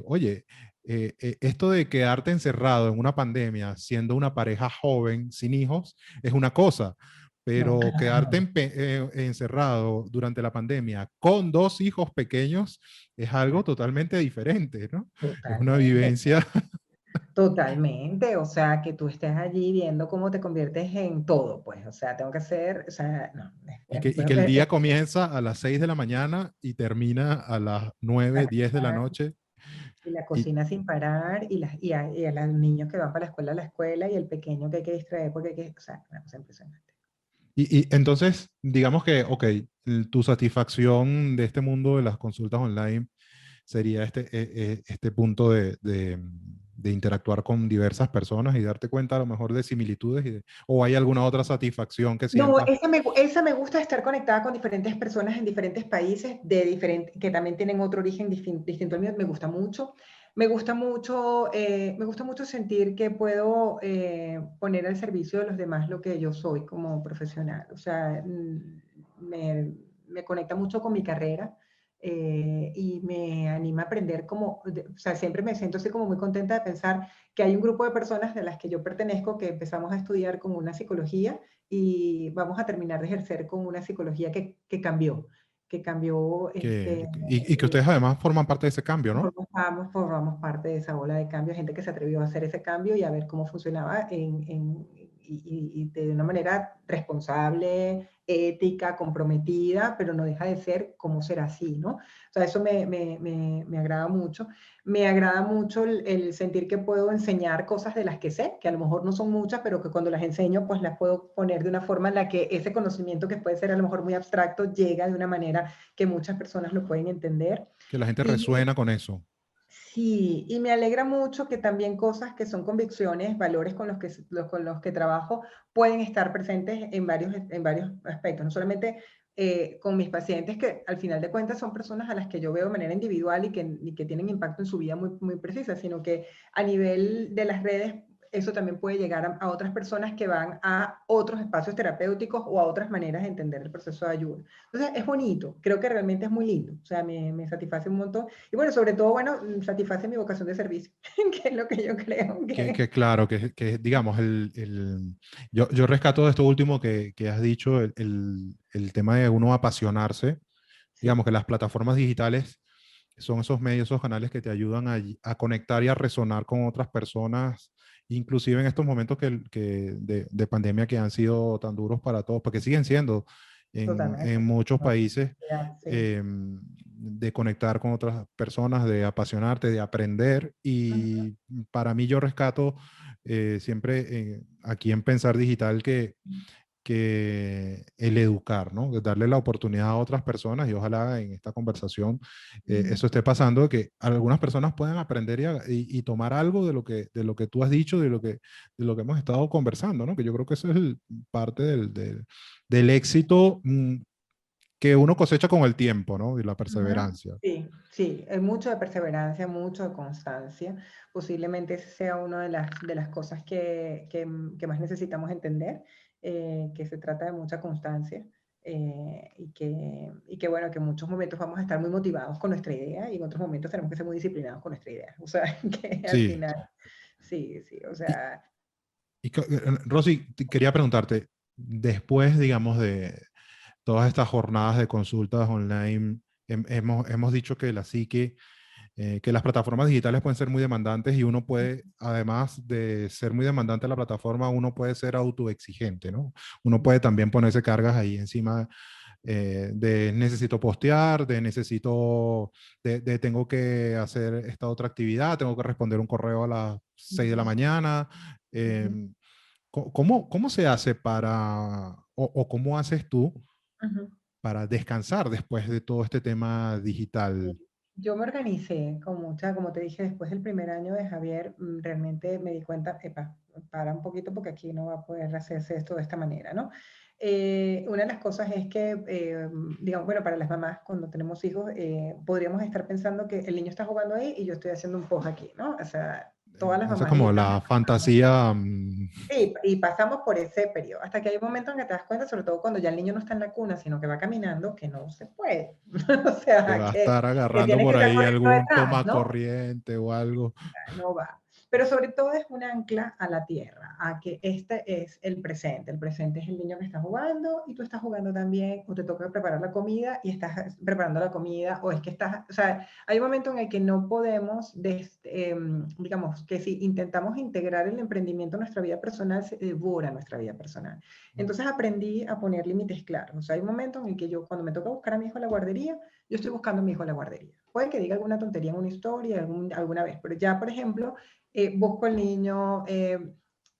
oye, esto de quedarte encerrado en una pandemia siendo una pareja joven, sin hijos, es una cosa, No, pero quedarte claro, encerrado durante la pandemia con dos hijos pequeños es algo claro, totalmente diferente, ¿no? Es una totalmente. vivencia. Totalmente, o sea, que tú estés allí viendo cómo te conviertes en todo, pues, o sea, tengo que hacer, o sea, no, Y que el día comienza a las 6 de la mañana y termina a las 9 10 de la noche. y la Y, cocina sin parar, y a los niños que van para la escuela, y el pequeño que hay que distraer porque hay que, o sea, una cosa impresionante. y entonces, digamos que, ok, tu satisfacción de este mundo de las consultas online sería este punto de interactuar con diversas personas y darte cuenta a lo mejor de similitudes, o hay alguna otra satisfacción que No, sientas. esa me gusta estar conectada con diferentes personas en diferentes países, que también tienen otro origen distinto al mío, me gusta mucho. Me gusta mucho sentir que puedo poner al servicio de los demás lo que yo soy como profesional. O sea, me conecta mucho con mi carrera y me anima a aprender o sea, siempre me siento así como muy contenta de pensar que hay un grupo de personas de las que yo pertenezco que empezamos a estudiar como una psicología y vamos a terminar de ejercer con una psicología que cambió, Y que ustedes además forman parte de ese cambio, ¿no? formamos parte de esa ola de cambio, gente que se atrevió a hacer ese cambio y a ver cómo funcionaba y de una manera responsable, ética, comprometida, pero no deja de ser cómo será así, ¿no? O sea, eso me agrada mucho. Me agrada mucho el sentir que puedo enseñar cosas de las que sé, que a lo mejor no son muchas, pero que cuando las enseño, pues las puedo poner de una forma en la que ese conocimiento que puede ser a lo mejor muy abstracto llega de una manera que muchas personas lo pueden entender. Que la gente Y resuena con eso. sí, y me alegra mucho que también cosas que son convicciones, valores con los que trabajo, pueden estar presentes en varios aspectos, no solamente con mis pacientes, que al final de cuentas son personas a las que yo veo de manera individual y que tienen impacto en su vida muy, muy precisa, sino que a nivel de las redes, eso también puede llegar a otras personas que van a otros espacios terapéuticos o a otras maneras de entender el proceso de ayuda. Entonces, es bonito, creo que realmente es muy lindo, o sea, me satisface un montón y bueno, sobre todo, bueno, satisface mi vocación de servicio, que es lo que yo creo Que que... claro, que digamos, yo rescato de esto último que has dicho, el tema de uno apasionarse. Digamos Sí, que las plataformas digitales son esos medios, esos canales que te ayudan a conectar y a resonar con otras personas, inclusive en estos momentos de pandemia que han sido tan duros para todos, porque siguen siendo totalmente. en muchos No, países, sí. de conectar con otras personas, de apasionarte, de aprender. Ujú, Y para mí yo rescato siempre aquí en Pensar Digital que el educar, ¿no? De darle la oportunidad a otras personas y ojalá en esta conversación ujú. eso esté pasando, que algunas personas puedan aprender y tomar algo de lo que tú has dicho, de lo que hemos estado conversando, ¿no? Que yo creo que eso es parte del éxito que uno cosecha con el tiempo, ¿no? Y la Ujú. perseverancia. Sí, sí, es mucho de perseverancia, mucho de constancia. Posiblemente esa sea una de las cosas que más necesitamos entender, que se trata de mucha constancia y que, bueno, que en muchos momentos vamos a estar muy motivados con nuestra idea y en otros momentos tenemos que ser muy disciplinados con nuestra idea. O sea, que al Sí. final, sí, sí, o Y, sea, Rosy, quería preguntarte, después, digamos, de todas estas jornadas de consultas online, hemos dicho que la psique, que las plataformas digitales pueden ser muy demandantes y uno puede, además de ser muy demandante de la plataforma, uno puede ser autoexigente, ¿no? Uno puede también ponerse cargas ahí encima de necesito postear, de tengo que hacer esta otra actividad, tengo que responder un correo a las 6 de la ujú, mañana. ujú, em, ¿Cómo se hace o cómo haces tú ujú. para descansar después de todo este tema digital? Yo me organicé con mucha, como te dije, después del primer año de Javier, realmente me di cuenta, epa, para un poquito porque aquí no va a poder hacerse esto de esta manera, ¿no? Una de las cosas es que, digamos, bueno, para las mamás, cuando tenemos hijos, podríamos estar pensando que el niño está jugando ahí y yo estoy haciendo un post aquí, ¿no? O sea, todas las Esa es mamás como lindas. la fantasía. Sí, y pasamos por ese periodo, hasta que hay un momento en que te das cuenta, sobre todo cuando ya el niño no está en la cuna, sino que va caminando, que no se puede. O Que sea, va a estar que agarrando tienes que por estar ahí corriendo algún detrás, toma ¿no? corriente o algo. No va. Pero sobre todo es un ancla a la tierra, a que este es el presente. El presente es el niño que está jugando y tú estás jugando también, o te toca preparar la comida y estás preparando la comida, o es que estás, o sea, hay un momento en el que no podemos, digamos, que si intentamos integrar el emprendimiento en nuestra vida personal, se devora nuestra vida personal. Entonces aprendí a poner límites claros. O sea, hay un momento en el que yo, cuando me toca buscar a mi hijo a la guardería, yo estoy buscando a mi hijo en la guardería. Puede que diga alguna tontería en una historia alguna vez, pero ya, por ejemplo, busco al niño,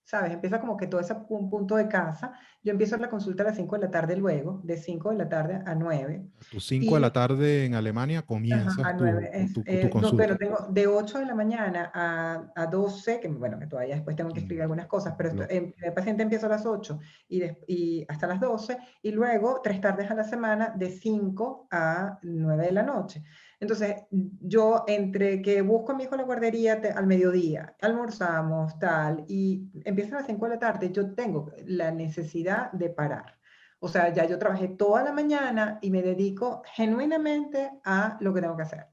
¿sabes? Empieza como que todo ese punto de casa. Yo empiezo la consulta a las 5 de la tarde luego, de 5 de la tarde a 9. A tus 5 de la Y tarde en Alemania ajá, a comienzas 9 tu no, bueno, consulta. tengo de 8 de la mañana a 12, que bueno, que todavía después tengo que escribir Mm, algunas cosas, pero lo- el paciente empieza a las 8 y hasta las 12, y luego 3 tardes a la semana de 5 a 9 de la noche. Entonces, yo entre que busco a mi hijo en la guardería al mediodía, almorzamos, tal, y empieza a las 5 de la tarde, yo tengo la necesidad de parar. O sea, ya yo trabajé toda la mañana y me dedico genuinamente a lo que tengo que hacer.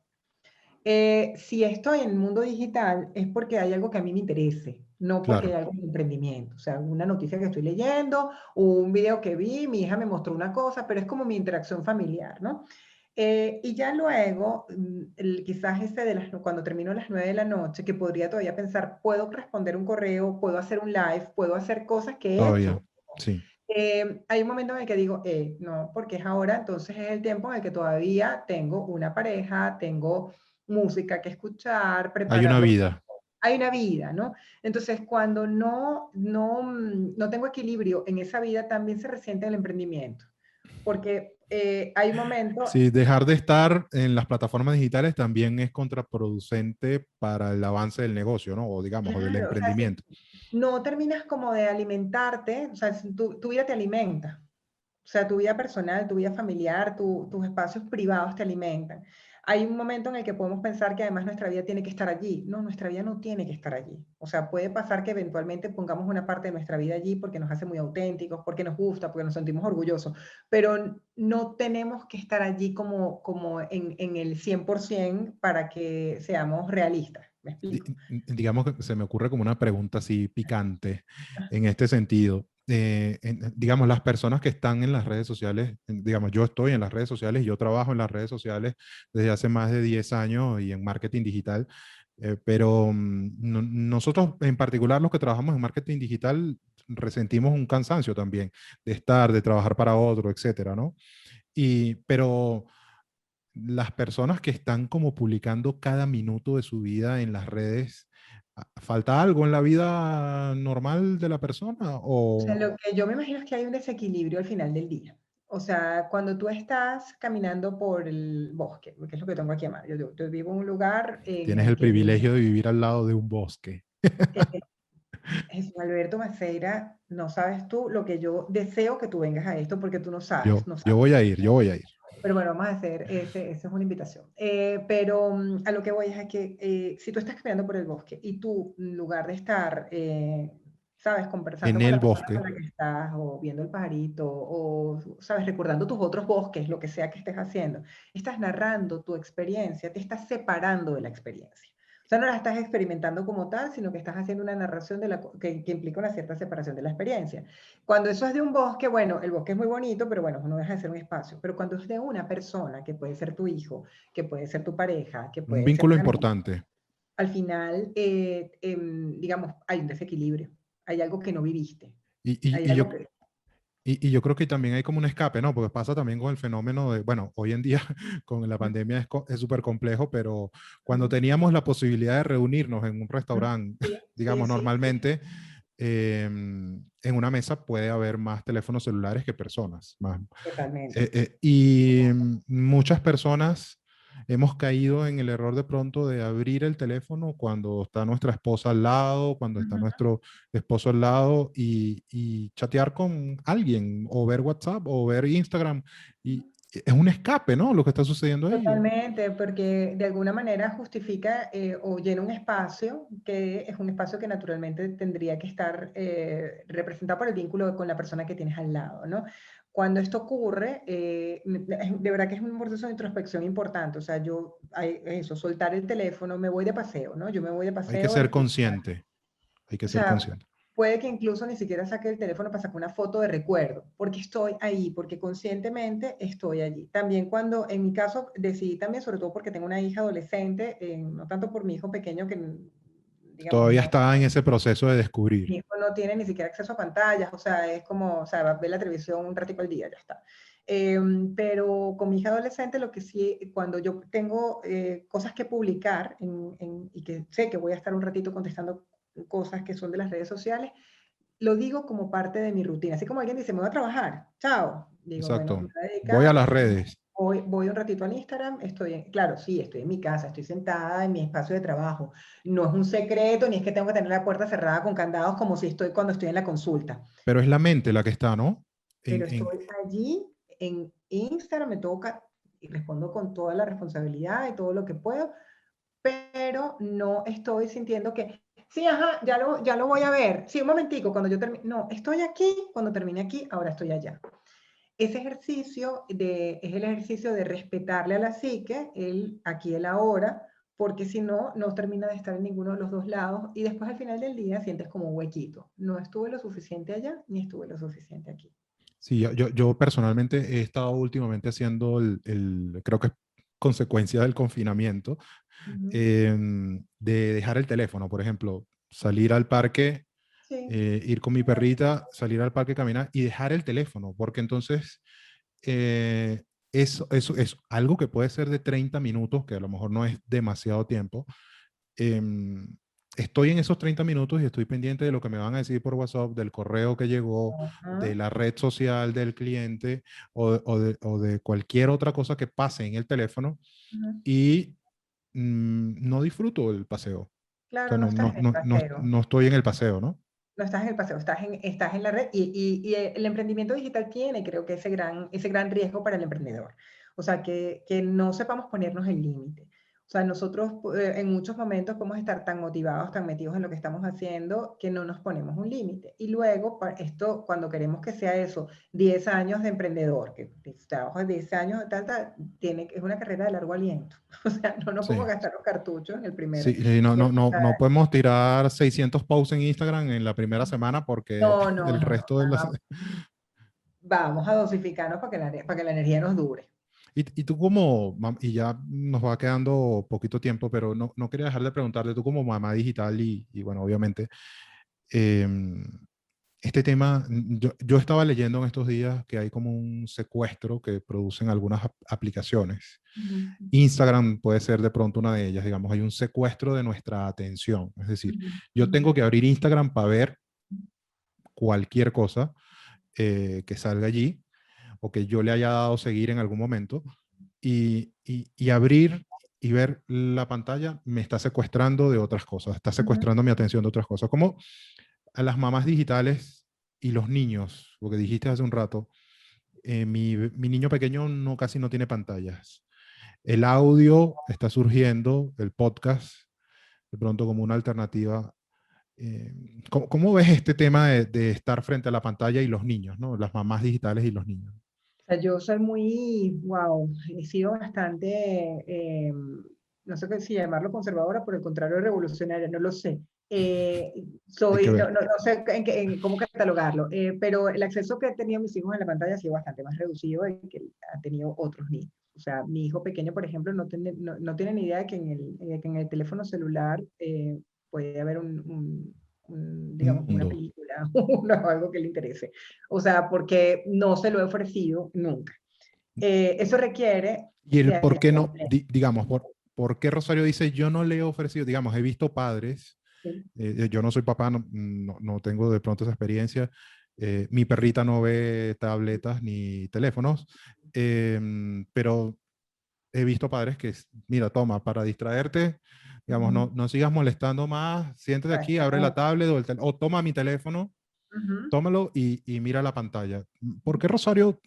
Si estoy en el mundo digital es porque hay algo que a mí me interese, no porque hay claro, algo de emprendimiento. O sea, una noticia que estoy leyendo, o un video que vi, mi hija me mostró una cosa, pero es como mi interacción familiar, ¿no? Y ya luego, quizás cuando termino a las 9 de la noche, que podría todavía pensar, puedo responder un correo, puedo hacer un live, puedo hacer cosas que he todavía. hecho. Sí. Hay un momento en el que digo, no, porque es ahora, entonces es el tiempo en el que todavía tengo una pareja, tengo música que escuchar, Hay una preparando. vida. Hay una vida, ¿no? Entonces, cuando no tengo equilibrio en esa vida, también se resiente el emprendimiento, porque hay un momento. Sí, dejar de estar en las plataformas digitales también es contraproducente para el avance del negocio, ¿no? O digamos, o del Claro, o sea, si emprendimiento. no terminas como de alimentarte, o sea, si tu vida te alimenta. O sea, tu vida personal, tu vida familiar, tus espacios privados te alimentan. Hay un momento en el que podemos pensar que además nuestra vida tiene que estar allí. No, nuestra vida no tiene que estar allí. O sea, puede pasar que eventualmente pongamos una parte de nuestra vida allí porque nos hace muy auténticos, porque nos gusta, porque nos sentimos orgullosos, pero no tenemos que estar allí como en el 100% para que seamos realistas. ¿Me Di- explico? Digamos que se me ocurre como una pregunta así picante en este sentido. Digamos, las personas que están en las redes sociales, digamos, yo estoy en las redes sociales y yo trabajo en las redes sociales desde hace más de 10 años y en marketing digital, pero nosotros en particular los que trabajamos en marketing digital resentimos un cansancio también de estar, de trabajar para otro, etcétera, ¿no? Pero las personas que están como publicando cada minuto de su vida en las redes, ¿falta algo en la vida normal de la persona? O sea, O lo que yo me imagino es que hay un desequilibrio al final del día. O sea, cuando tú estás caminando por el bosque, porque es lo que tengo aquí a mano. Yo vivo en un lugar en tienes el el que privilegio de vivir al lado de un bosque? eh, Jesús Alberto Maceira, no sabes tú lo que yo deseo que tú vengas a esto, porque tú no sabes, no Yo sabes. voy a ir, yo voy a ir. Pero bueno, vamos a hacer, esa es una invitación. Pero a lo que voy es a que si tú estás caminando por el bosque y tú, en lugar de estar, sabes, conversando En con el la persona bosque. con la que estás, o viendo el pajarito, o, sabes, recordando tus otros bosques, lo que sea que estés haciendo, estás narrando tu experiencia, te estás separando de la experiencia. O sea, no la estás experimentando como tal, sino que estás haciendo una narración que implica una cierta separación de la experiencia. Cuando eso es de un bosque, bueno, el bosque es muy bonito, pero bueno, no deja de ser un espacio. Pero cuando es de una persona, que puede ser tu hijo, que puede ser tu pareja, que Un puede ser vínculo un amigo, importante. al final, digamos, hay un desequilibrio, hay algo que no viviste, Y, y, hay y yo, algo que... y yo creo que también hay como un escape, ¿no? Porque pasa también con el fenómeno de, bueno, hoy en día con la pandemia es súper complejo, pero cuando teníamos la posibilidad de reunirnos en un restaurante, Sí, sí, digamos, sí, sí, normalmente en una mesa puede haber más teléfonos celulares que personas. totalmente. Y muchas personas hemos caído en el error de pronto de abrir el teléfono cuando está nuestra esposa al lado, cuando está Ujú. nuestro esposo al lado y chatear con alguien o ver WhatsApp o ver Instagram. Y es un escape, ¿no? Lo que está sucediendo ahí. Totalmente, porque de alguna manera justifica o llena un espacio que es un espacio que naturalmente tendría que estar representado por el vínculo con la persona que tienes al lado, ¿no? Cuando esto ocurre, de verdad que es un proceso de introspección importante, o sea, eso, soltar el teléfono, me voy de paseo, ¿no? Yo me voy de Hay que paseo a ser disfrutar. consciente, hay que O ser sea, consciente. puede que incluso ni siquiera saque el teléfono para sacar una foto de recuerdo, porque estoy ahí, porque conscientemente estoy allí. También cuando, en mi caso, decidí también, sobre todo porque tengo una hija adolescente, no tanto por mi hijo pequeño que, digamos, Todavía no, está en ese proceso de descubrir. mi hijo no tiene ni siquiera acceso a pantallas, o sea, es como, o sea, va a ver la televisión un ratito al día, ya está. Pero con mi hija adolescente, lo que sí, cuando yo tengo cosas que publicar y que sé que voy a estar un ratito contestando cosas que son de las redes sociales, lo digo como parte de mi rutina. Así como alguien dice, me voy a trabajar, chao. Digo, bueno, me Exacto. voy a Voy a dedicar, las redes, voy un ratito al Instagram, claro, sí, estoy en mi casa, estoy sentada en mi espacio de trabajo. No es un secreto, ni es que tengo que tener la puerta cerrada con candados como si estoy cuando estoy en la consulta. pero es la mente la que está, ¿no? Pero En, estoy allí en Instagram, me toca y respondo con toda la responsabilidad y todo lo que puedo, pero no estoy sintiendo que, sí, ajá, ya lo voy a ver. Sí, un momentico, cuando yo termine, no, estoy aquí, cuando termine aquí, ahora estoy allá. Ese ejercicio es el ejercicio de respetarle a la psique, el aquí, el ahora, porque si no, no termina de estar en ninguno de los dos lados y después al final del día sientes como un huequito. No estuve lo suficiente allá, ni estuve lo suficiente aquí. sí, yo personalmente he estado últimamente haciendo creo que es consecuencia del confinamiento, Ujú. de dejar el teléfono, por ejemplo, salir al parque, Sí, ir con mi perrita, salir al parque, caminar y dejar el teléfono, porque entonces eh, eso es algo que puede ser de 30 minutos, que a lo mejor no es demasiado tiempo. em, Estoy en esos 30 minutos y estoy pendiente de lo que me van a decir por WhatsApp, del correo que llegó, de ajá, la red social del cliente o de cualquier otra cosa que pase en el teléfono ujú. y no disfruto el paseo. O sea, Claro, no estás en el paseo. no estoy en el paseo, ¿no? No estás en el paseo, estás en la red y el emprendimiento digital tiene, creo que ese gran riesgo para el emprendedor. O sea, que no sepamos ponernos el límite. O sea, nosotros en muchos momentos podemos estar tan motivados, tan metidos en lo que estamos haciendo, que no nos ponemos un límite. Y luego, esto, cuando queremos que sea eso, 10 años de emprendedor, que trabajo de 10 años, es una carrera de largo aliento. O sea, no nos podemos Sí. gastar los cartuchos en el Sí, primer. sí, no podemos tirar 600 posts en Instagram en la primera semana porque No, no, el no, no. resto de las... Vamos a dosificarnos para que la energía nos dure. Y tú como, y ya nos va quedando poquito tiempo, pero no quería dejar de preguntarte, tú como mamá digital y bueno, obviamente, em, este tema, yo estaba leyendo en estos días que hay como un secuestro que producen algunas aplicaciones. Ujú, Instagram puede ser de pronto una de ellas, digamos, hay un secuestro de nuestra atención. Es decir, ujú, yo ujú. tengo que abrir Instagram para ver cualquier cosa que salga allí o que yo le haya dado seguir en algún momento y abrir y ver la pantalla me está secuestrando de otras cosas, está Ujú. secuestrando mi atención de otras cosas. Como a las mamás digitales y los niños, lo que dijiste hace un rato, mi niño pequeño casi no tiene pantallas. El audio está surgiendo, el podcast, de pronto como una alternativa. ¿Cómo ves este tema de estar frente a la pantalla y los niños, ¿no? Las mamás digitales y los niños? O sea, yo soy muy, wow, he sido bastante, no sé si llamarlo conservadora, por el contrario, revolucionaria, no lo sé. Hay que ver. No sé cómo catalogarlo, pero el acceso que han tenido mis hijos en la pantalla ha sido bastante más reducido del que han tenido otros niños. O sea, mi hijo pequeño, por ejemplo, no tiene ni idea de que que en el teléfono celular puede haber Un digamos, una mundo. película o algo que le interese. O sea, porque no se lo he ofrecido nunca. Eso requiere Y el de por qué atención no, plena. digamos, por qué Rosario dice, yo no le he ofrecido, digamos, he visto padres, ¿Sí? yo no soy papá, no tengo de pronto esa experiencia, mi perrita no ve tabletas ni teléfonos, pero he visto padres que, mira, toma, para distraerte, digamos, Ujú, no sigas molestando más, siéntate aquí, abre la exactamente. tablet o toma mi teléfono, Ujú. tómalo y mira la pantalla. ¿Por qué Rosario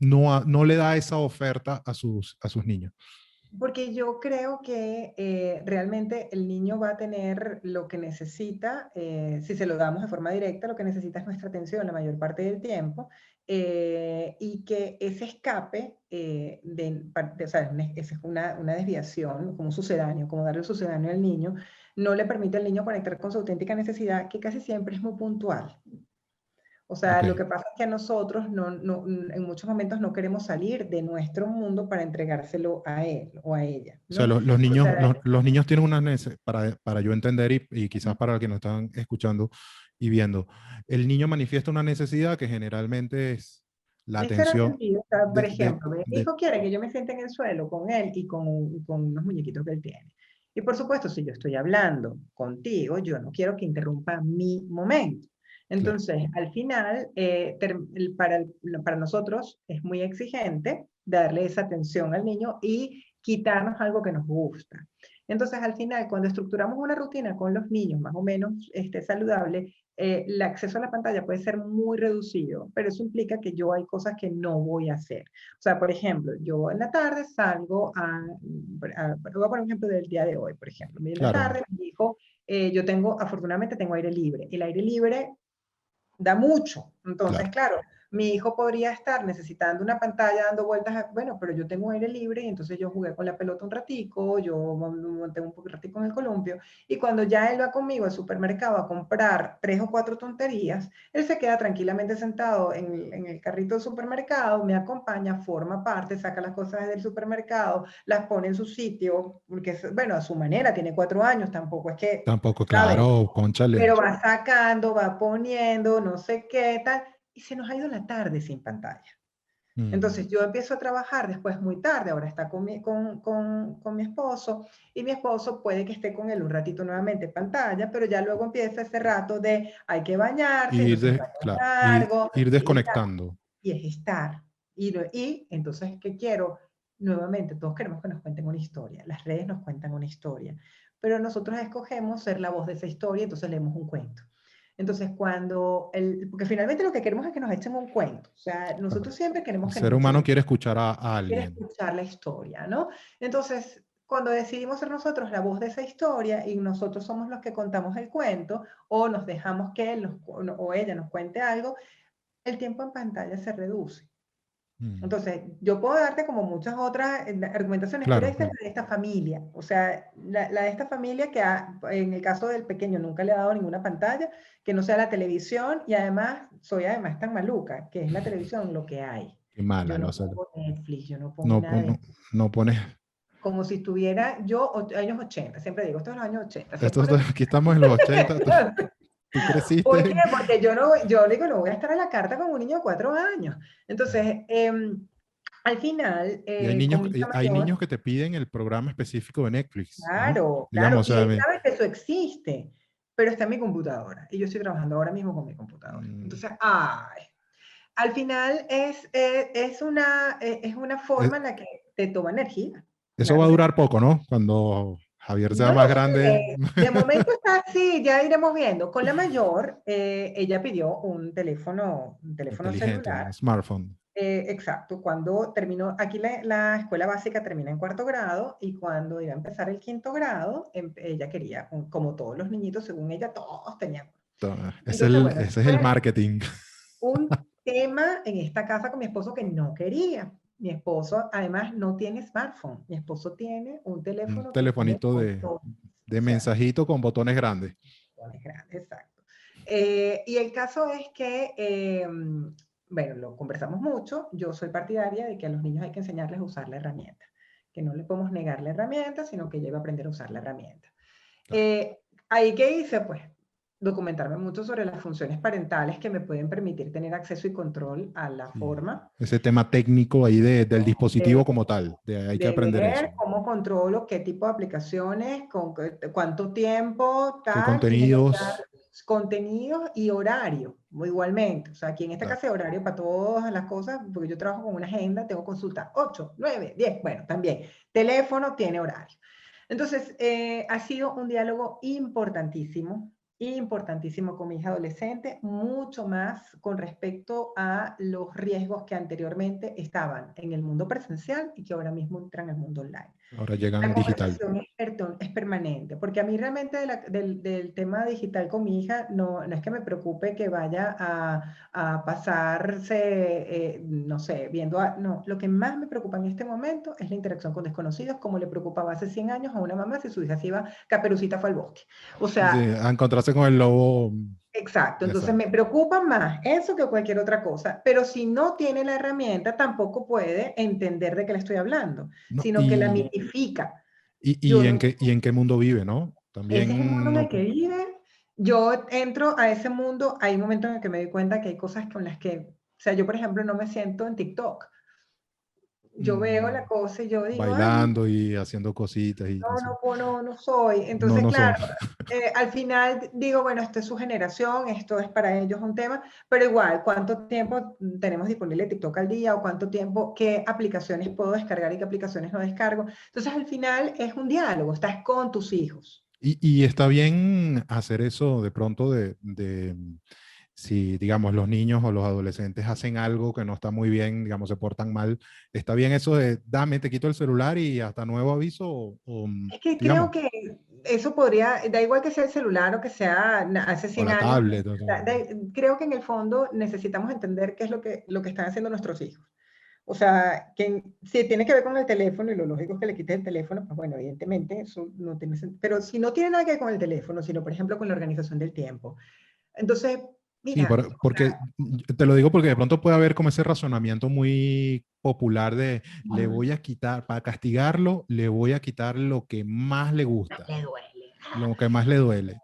no le da esa oferta a sus niños? Porque yo creo que realmente el niño va a tener lo que necesita, si se lo damos de forma directa, lo que necesita es nuestra atención la mayor parte del tiempo, y que ese escape, o sea, esa es una desviación, como un sucedáneo, como darle un sucedáneo al niño, no le permite al niño conectar con su auténtica necesidad, que casi siempre es muy puntual. O sea, Ok. lo que pasa es que nosotros en muchos momentos no queremos salir de nuestro mundo para entregárselo a él o a ella, O sea, ¿no? O sea, los niños tienen una necesidad, para yo entender y quizás para los que nos están escuchando y viendo, el niño manifiesta una necesidad que generalmente es la en cero atención sentido, o sea, por de, ejemplo, mi hijo quiere que yo me siente en el suelo con él y con unos muñequitos que él tiene. Y por supuesto, si yo estoy hablando contigo, yo no quiero que interrumpa mi momento. claro, Entonces, al final, para nosotros es muy exigente darle esa atención al niño y quitarnos algo que nos gusta. Entonces, al final, cuando estructuramos una rutina con los niños más o menos saludable, el acceso a la pantalla puede ser muy reducido, pero eso implica que yo hay cosas que no voy a hacer. O sea, por ejemplo, yo en la tarde salgo voy a poner un ejemplo del día de hoy, por ejemplo. En la claro. tarde mi hijo, afortunadamente tengo aire libre. El aire libre da mucho. Entonces, Claro. claro, mi hijo podría estar necesitando una pantalla dando vueltas, bueno, pero yo tengo aire libre y entonces yo jugué con la pelota un ratico, yo monté un ratico en el columpio y cuando ya él va conmigo al supermercado a comprar 3 o 4 tonterías, él se queda tranquilamente sentado en el carrito del supermercado, me acompaña, forma parte, saca las cosas del supermercado, las pone en su sitio, porque, bueno, a su manera, tiene 4 años, tampoco es que, Tampoco, ¿sabes? claro, cónchale. Pero va sacando, va poniendo, no sé qué tal, y se nos ha ido la tarde sin pantalla. Mm. Entonces yo empiezo a trabajar después muy tarde, ahora está con mi esposo, y mi esposo puede que esté con él un ratito nuevamente en pantalla, pero ya luego empieza ese rato de hay que bañarse, entonces baño Claro, largo, ir tal, desconectando. y es estar. Y entonces, ¿qué quiero? Nuevamente, todos queremos que nos cuenten una historia, las redes nos cuentan una historia, pero nosotros escogemos ser la voz de esa historia, entonces leemos un cuento. Entonces, porque finalmente lo que queremos es que nos echen un cuento. O sea, Claro. nosotros siempre El queremos que nos ser echen humano un quiere escuchar a quiere alguien. escuchar la historia, ¿no? Entonces, cuando decidimos ser nosotros la voz de esa historia y nosotros somos los que contamos el cuento o nos dejamos que él o ella nos cuente algo, el tiempo en pantalla se reduce. Mm. Entonces, yo puedo darte como muchas otras argumentaciones, pero Claro, esta es claro. la de esta familia. O sea, la de esta familia que en el caso del pequeño nunca le ha dado ninguna pantalla, que no sea la televisión y además, soy además tan maluca, que es la televisión lo que hay. Qué Yo mala, no no sé. pongo Netflix, yo no pongo No, nada de no pones. como si estuviera yo años 80, siempre digo, esto es los años 80, se Esto, pone aquí estamos en los 80. Tú ¿Por qué? creciste. Porque yo digo, no voy a estar a la carta con un niño de 4 años. Entonces, al final, Y con mi hija hay mayor, niños que te piden el programa específico de Netflix, ¿no? claro, claro, Digamos, o y sea, él sabe que eso existe, pero está en mi computadora y yo estoy trabajando ahora mismo con mi computadora. mm, Entonces, ay, al final es una eh, forma en la que te toma energía. eso va Claro a que sí. durar poco, ¿no? Cuando Javier sea No lo más grande. sé. De momento está así, ya iremos viendo. Con la mayor, ella pidió un teléfono Inteligente, celular. un smartphone. Exacto, cuando terminó, aquí la escuela básica termina en 4 grado y cuando iba a empezar el 5 grado, ella quería, como todos los niñitos, según ella, todos tenían. Entonces, bueno, eso Ese es el fue marketing. un tema en esta casa con mi esposo que no quería. Mi esposo además no tiene smartphone, mi esposo tiene un Un teléfono que tiene telefonito botones, de o sea, mensajito con botones grandes. botones grandes, exacto. Y el caso es que, bueno, lo conversamos mucho, yo soy partidaria de que a los niños hay que enseñarles a usar la herramienta, que no le podemos negar la herramienta, sino que lleva a aprender a usar la herramienta. Claro. Ahí qué hice, pues documentarme mucho sobre las funciones parentales que me pueden permitir tener acceso y control a la Sí. forma Ese tema técnico ahí del dispositivo de, como tal. Hay que de aprender eso. ver cómo controlo qué tipo de aplicaciones, con cuánto tiempo, ¿Qué tal, si me contenidos? contenidos y horario, igualmente. O sea, aquí en esta Claro. casa hay horario para todas las cosas, porque yo trabajo con una agenda, tengo consulta 8, 9, 10, bueno, también. Teléfono tiene horario. Entonces, ha sido un diálogo importantísimo con mi hija adolescente, mucho más con respecto a los riesgos que anteriormente estaban en el mundo presencial y que ahora mismo entran en el mundo online. Ahora La llegan digital. conversación es permanente, porque a mí realmente del tema digital con mi hija no es que me preocupe que vaya a pasarse, no sé, no, lo que más me preocupa en este momento es la interacción con desconocidos, como le preocupaba hace 100 años a una mamá si su hija se iba, Caperucita fue al bosque. O Sí, sea, a encontrarse con el lobo. exacto, entonces me Exacto. preocupa más eso que cualquier otra cosa, pero si no tiene la herramienta, tampoco puede entender de qué le estoy hablando, No, sino que la mitifica. Yo no, y en qué mundo vive, ¿no? ese es el mundo También en no. el que vive. Yo entro a ese mundo, hay momentos en el que me doy cuenta que hay cosas con las que, o sea, yo por ejemplo no me siento en TikTok. Yo veo mm, la cosa y yo digo, ay, no, bailando y haciendo cositas y no, así. no, no soy. No, Entonces, no claro, son. al final digo, bueno, esta es su generación, esto es para ellos un tema, pero igual, ¿cuánto tiempo tenemos disponible TikTok al día o cuánto tiempo, qué aplicaciones puedo descargar y qué aplicaciones no descargo? Entonces, al final es un diálogo, estás con tus hijos. Y está bien hacer eso de pronto si, digamos, los niños o los adolescentes hacen algo que no está muy bien, digamos, se portan mal, está bien eso de, dame, te quito el celular y hasta nuevo aviso, Es que creo digamos, que eso podría, da igual que sea el celular o que sea hace o 100 la años, tablet. O sea, creo que en el fondo necesitamos entender qué es lo que están haciendo nuestros hijos. O sea, que si tiene que ver con el teléfono y lo lógico es que le quites el teléfono, pues bueno, evidentemente eso no tiene sentido. Pero si no tiene nada que ver con el teléfono, sino por ejemplo con la organización del tiempo. Entonces, sí, mira, o porque te lo digo porque de pronto puede haber como ese razonamiento muy popular de le sea, voy a quitar, para castigarlo, le voy a quitar lo que más le gusta, le duele. lo que más le duele.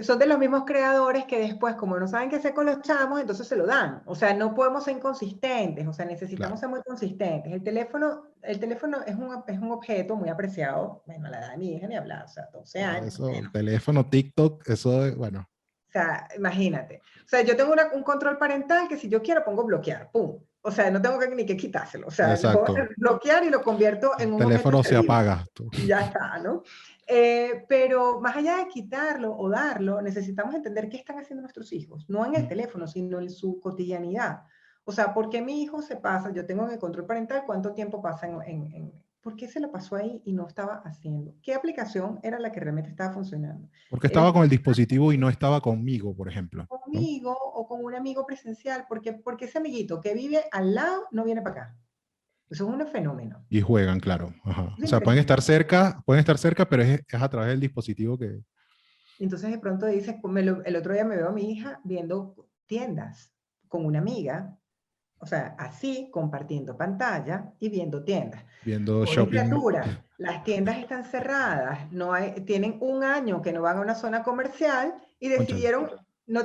Son de los mismos creadores que después, como no saben qué hacer con los chamos, entonces se lo dan. O sea, no podemos ser inconsistentes, o sea, necesitamos Claro. ser muy consistentes. El teléfono es un objeto muy apreciado, bueno, a la edad de mi hija ni hablar, o sea, 12 No, años, eso, bueno. teléfono, TikTok, eso, bueno, O sea, imagínate. O sea, yo tengo un control parental que si yo quiero pongo bloquear, pum. O sea, no tengo que ni que quitárselo. O sea, le puedo exacto. hacer bloquear y lo convierto en El un objeto teléfono se inservible. apaga. Y ya está, ¿no? Pero más allá de quitarlo o darlo, necesitamos entender qué están haciendo nuestros hijos, no en el Mm. teléfono, sino en su cotidianidad. O sea, ¿por qué mi hijo se pasa? Yo tengo en el control parental cuánto tiempo pasa ¿por qué se lo pasó ahí y no estaba haciendo? ¿Qué aplicación era la que realmente estaba funcionando? Porque ¿Era estaba el con el dispositivo y no estaba conmigo, por ejemplo, ¿no? conmigo o con un amigo presencial? Porque ese amiguito que vive al lado no viene para acá. Eso es un fenómeno. Y juegan, claro. Ajá. Es O sea, impresionante. pueden estar cerca, pero es a través del dispositivo que... Entonces de pronto dices, pues, el otro día me veo a mi hija viendo tiendas con una amiga, o sea, así, compartiendo pantalla y viendo tiendas. Viendo Pobre shopping. criatura, las tiendas están cerradas, tienen un año que no van a una zona comercial y Cónchale. decidieron,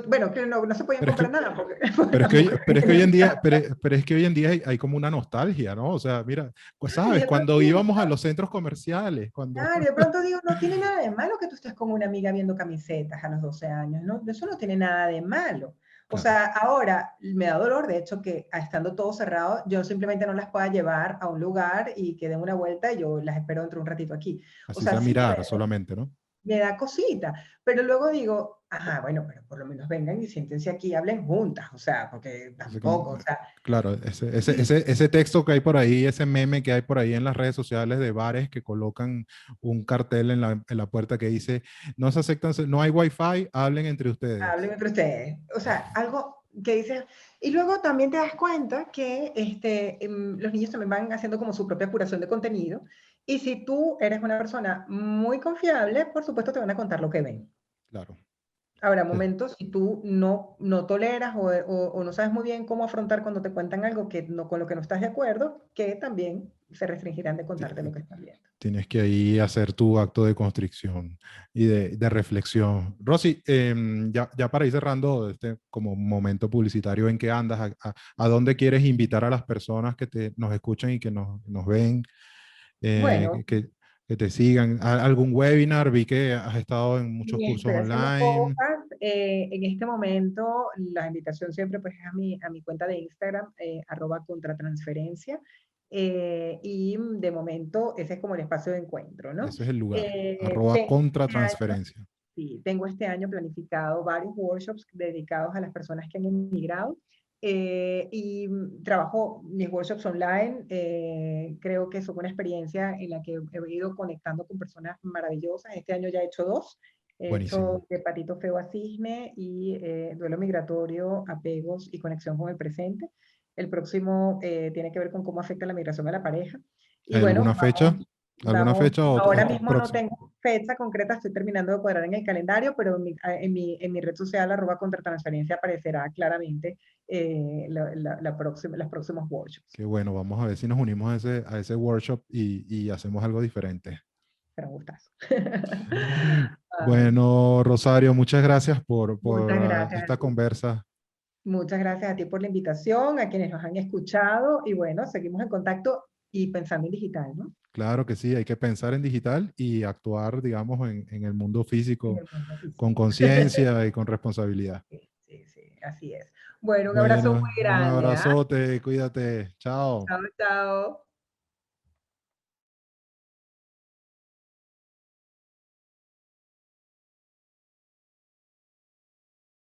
bueno, que no se podían Pero es que, comprar nada porque las mujeres pero es que hoy tenían en día, casa. pero es que hoy en día hay como una nostalgia, ¿no? O sea, mira, pues Y sabes, de pronto cuando digo, íbamos a los centros comerciales, cuando... claro, de pronto digo, no tiene nada de malo que tú estés con una amiga viendo camisetas a los 12 años, ¿no? Eso no tiene nada de malo. O Claro, sea, ahora me da dolor, de hecho, que estando todo cerrado, yo simplemente no las pueda llevar a un lugar y que den una vuelta y yo las espero dentro de un ratito aquí. O así sea, sea sí mirar solamente, ¿no? me da cosita, pero luego digo, ajá, bueno, pero por lo menos vengan y siéntense aquí y hablen juntas, o sea, porque Así como, tampoco, o sea, claro, y, ese texto que hay por ahí, ese meme que hay por ahí en las redes sociales de bares que colocan un cartel en la puerta que dice, no se aceptan, no hay wifi, hablen entre ustedes. hablen entre ustedes. O sea, algo que dices. Y luego también te das cuenta que los niños también van haciendo como su propia curación de contenido. Y si tú eres una persona muy confiable, por supuesto te van a contar lo que ven. Claro. Habrá Sí. momentos si tú no toleras o no sabes muy bien cómo afrontar cuando te cuentan algo con lo que no estás de acuerdo, que también se restringirán de Ti- contarte lo que están viendo. Tienes que ahí hacer tu acto de constricción y de reflexión. Rosy, ya para ir cerrando este como momento publicitario, ¿en qué andas? A dónde quieres invitar a las personas que nos escuchan y que nos ven? Bueno, Que, que te sigan. ¿Algún webinar? Vi que has estado en muchos Y cursos estoy haciendo online. cosas. En este momento, la invitación siempre pues, es a mi cuenta de Instagram, @contratransferencia. Y de momento, ese es como el espacio de encuentro, ¿no? Ese es el lugar. Tengo @contra este año, transferencia. sí, tengo este año planificado varios workshops dedicados a las personas que han emigrado. Trabajo mis workshops online. Creo que son una experiencia en la que he ido conectando con personas maravillosas. Este año ya he hecho dos. He Buenísimo. hecho de patito feo a cisne y duelo migratorio, apegos y conexión con el presente. El próximo tiene que ver con cómo afecta la migración a la pareja. Y ¿Hay bueno, alguna fecha? ¿Alguna vamos, fecha ahora o mismo no próximo? tengo fecha concreta, estoy terminando de cuadrar en el calendario, pero en mi red social, @contratransferencia, aparecerá claramente los próximos workshops. Qué bueno, vamos a ver si nos unimos a ese workshop y hacemos algo diferente. Será un gustazo. Ay, Bueno, Rosario, muchas gracias por muchas gracias a esta ti. conversa. Muchas gracias a ti por la invitación, a quienes nos han escuchado y bueno, seguimos en contacto y pensando en digital, ¿no? Claro que sí, hay que pensar en digital y actuar, digamos, en el mundo En físico el mundo con físico. conciencia y con responsabilidad. Sí, sí, sí, así es. Bueno, un abrazo Bueno, muy un grande, ¿ah? abrazote, cuídate, chao. Chao, chao.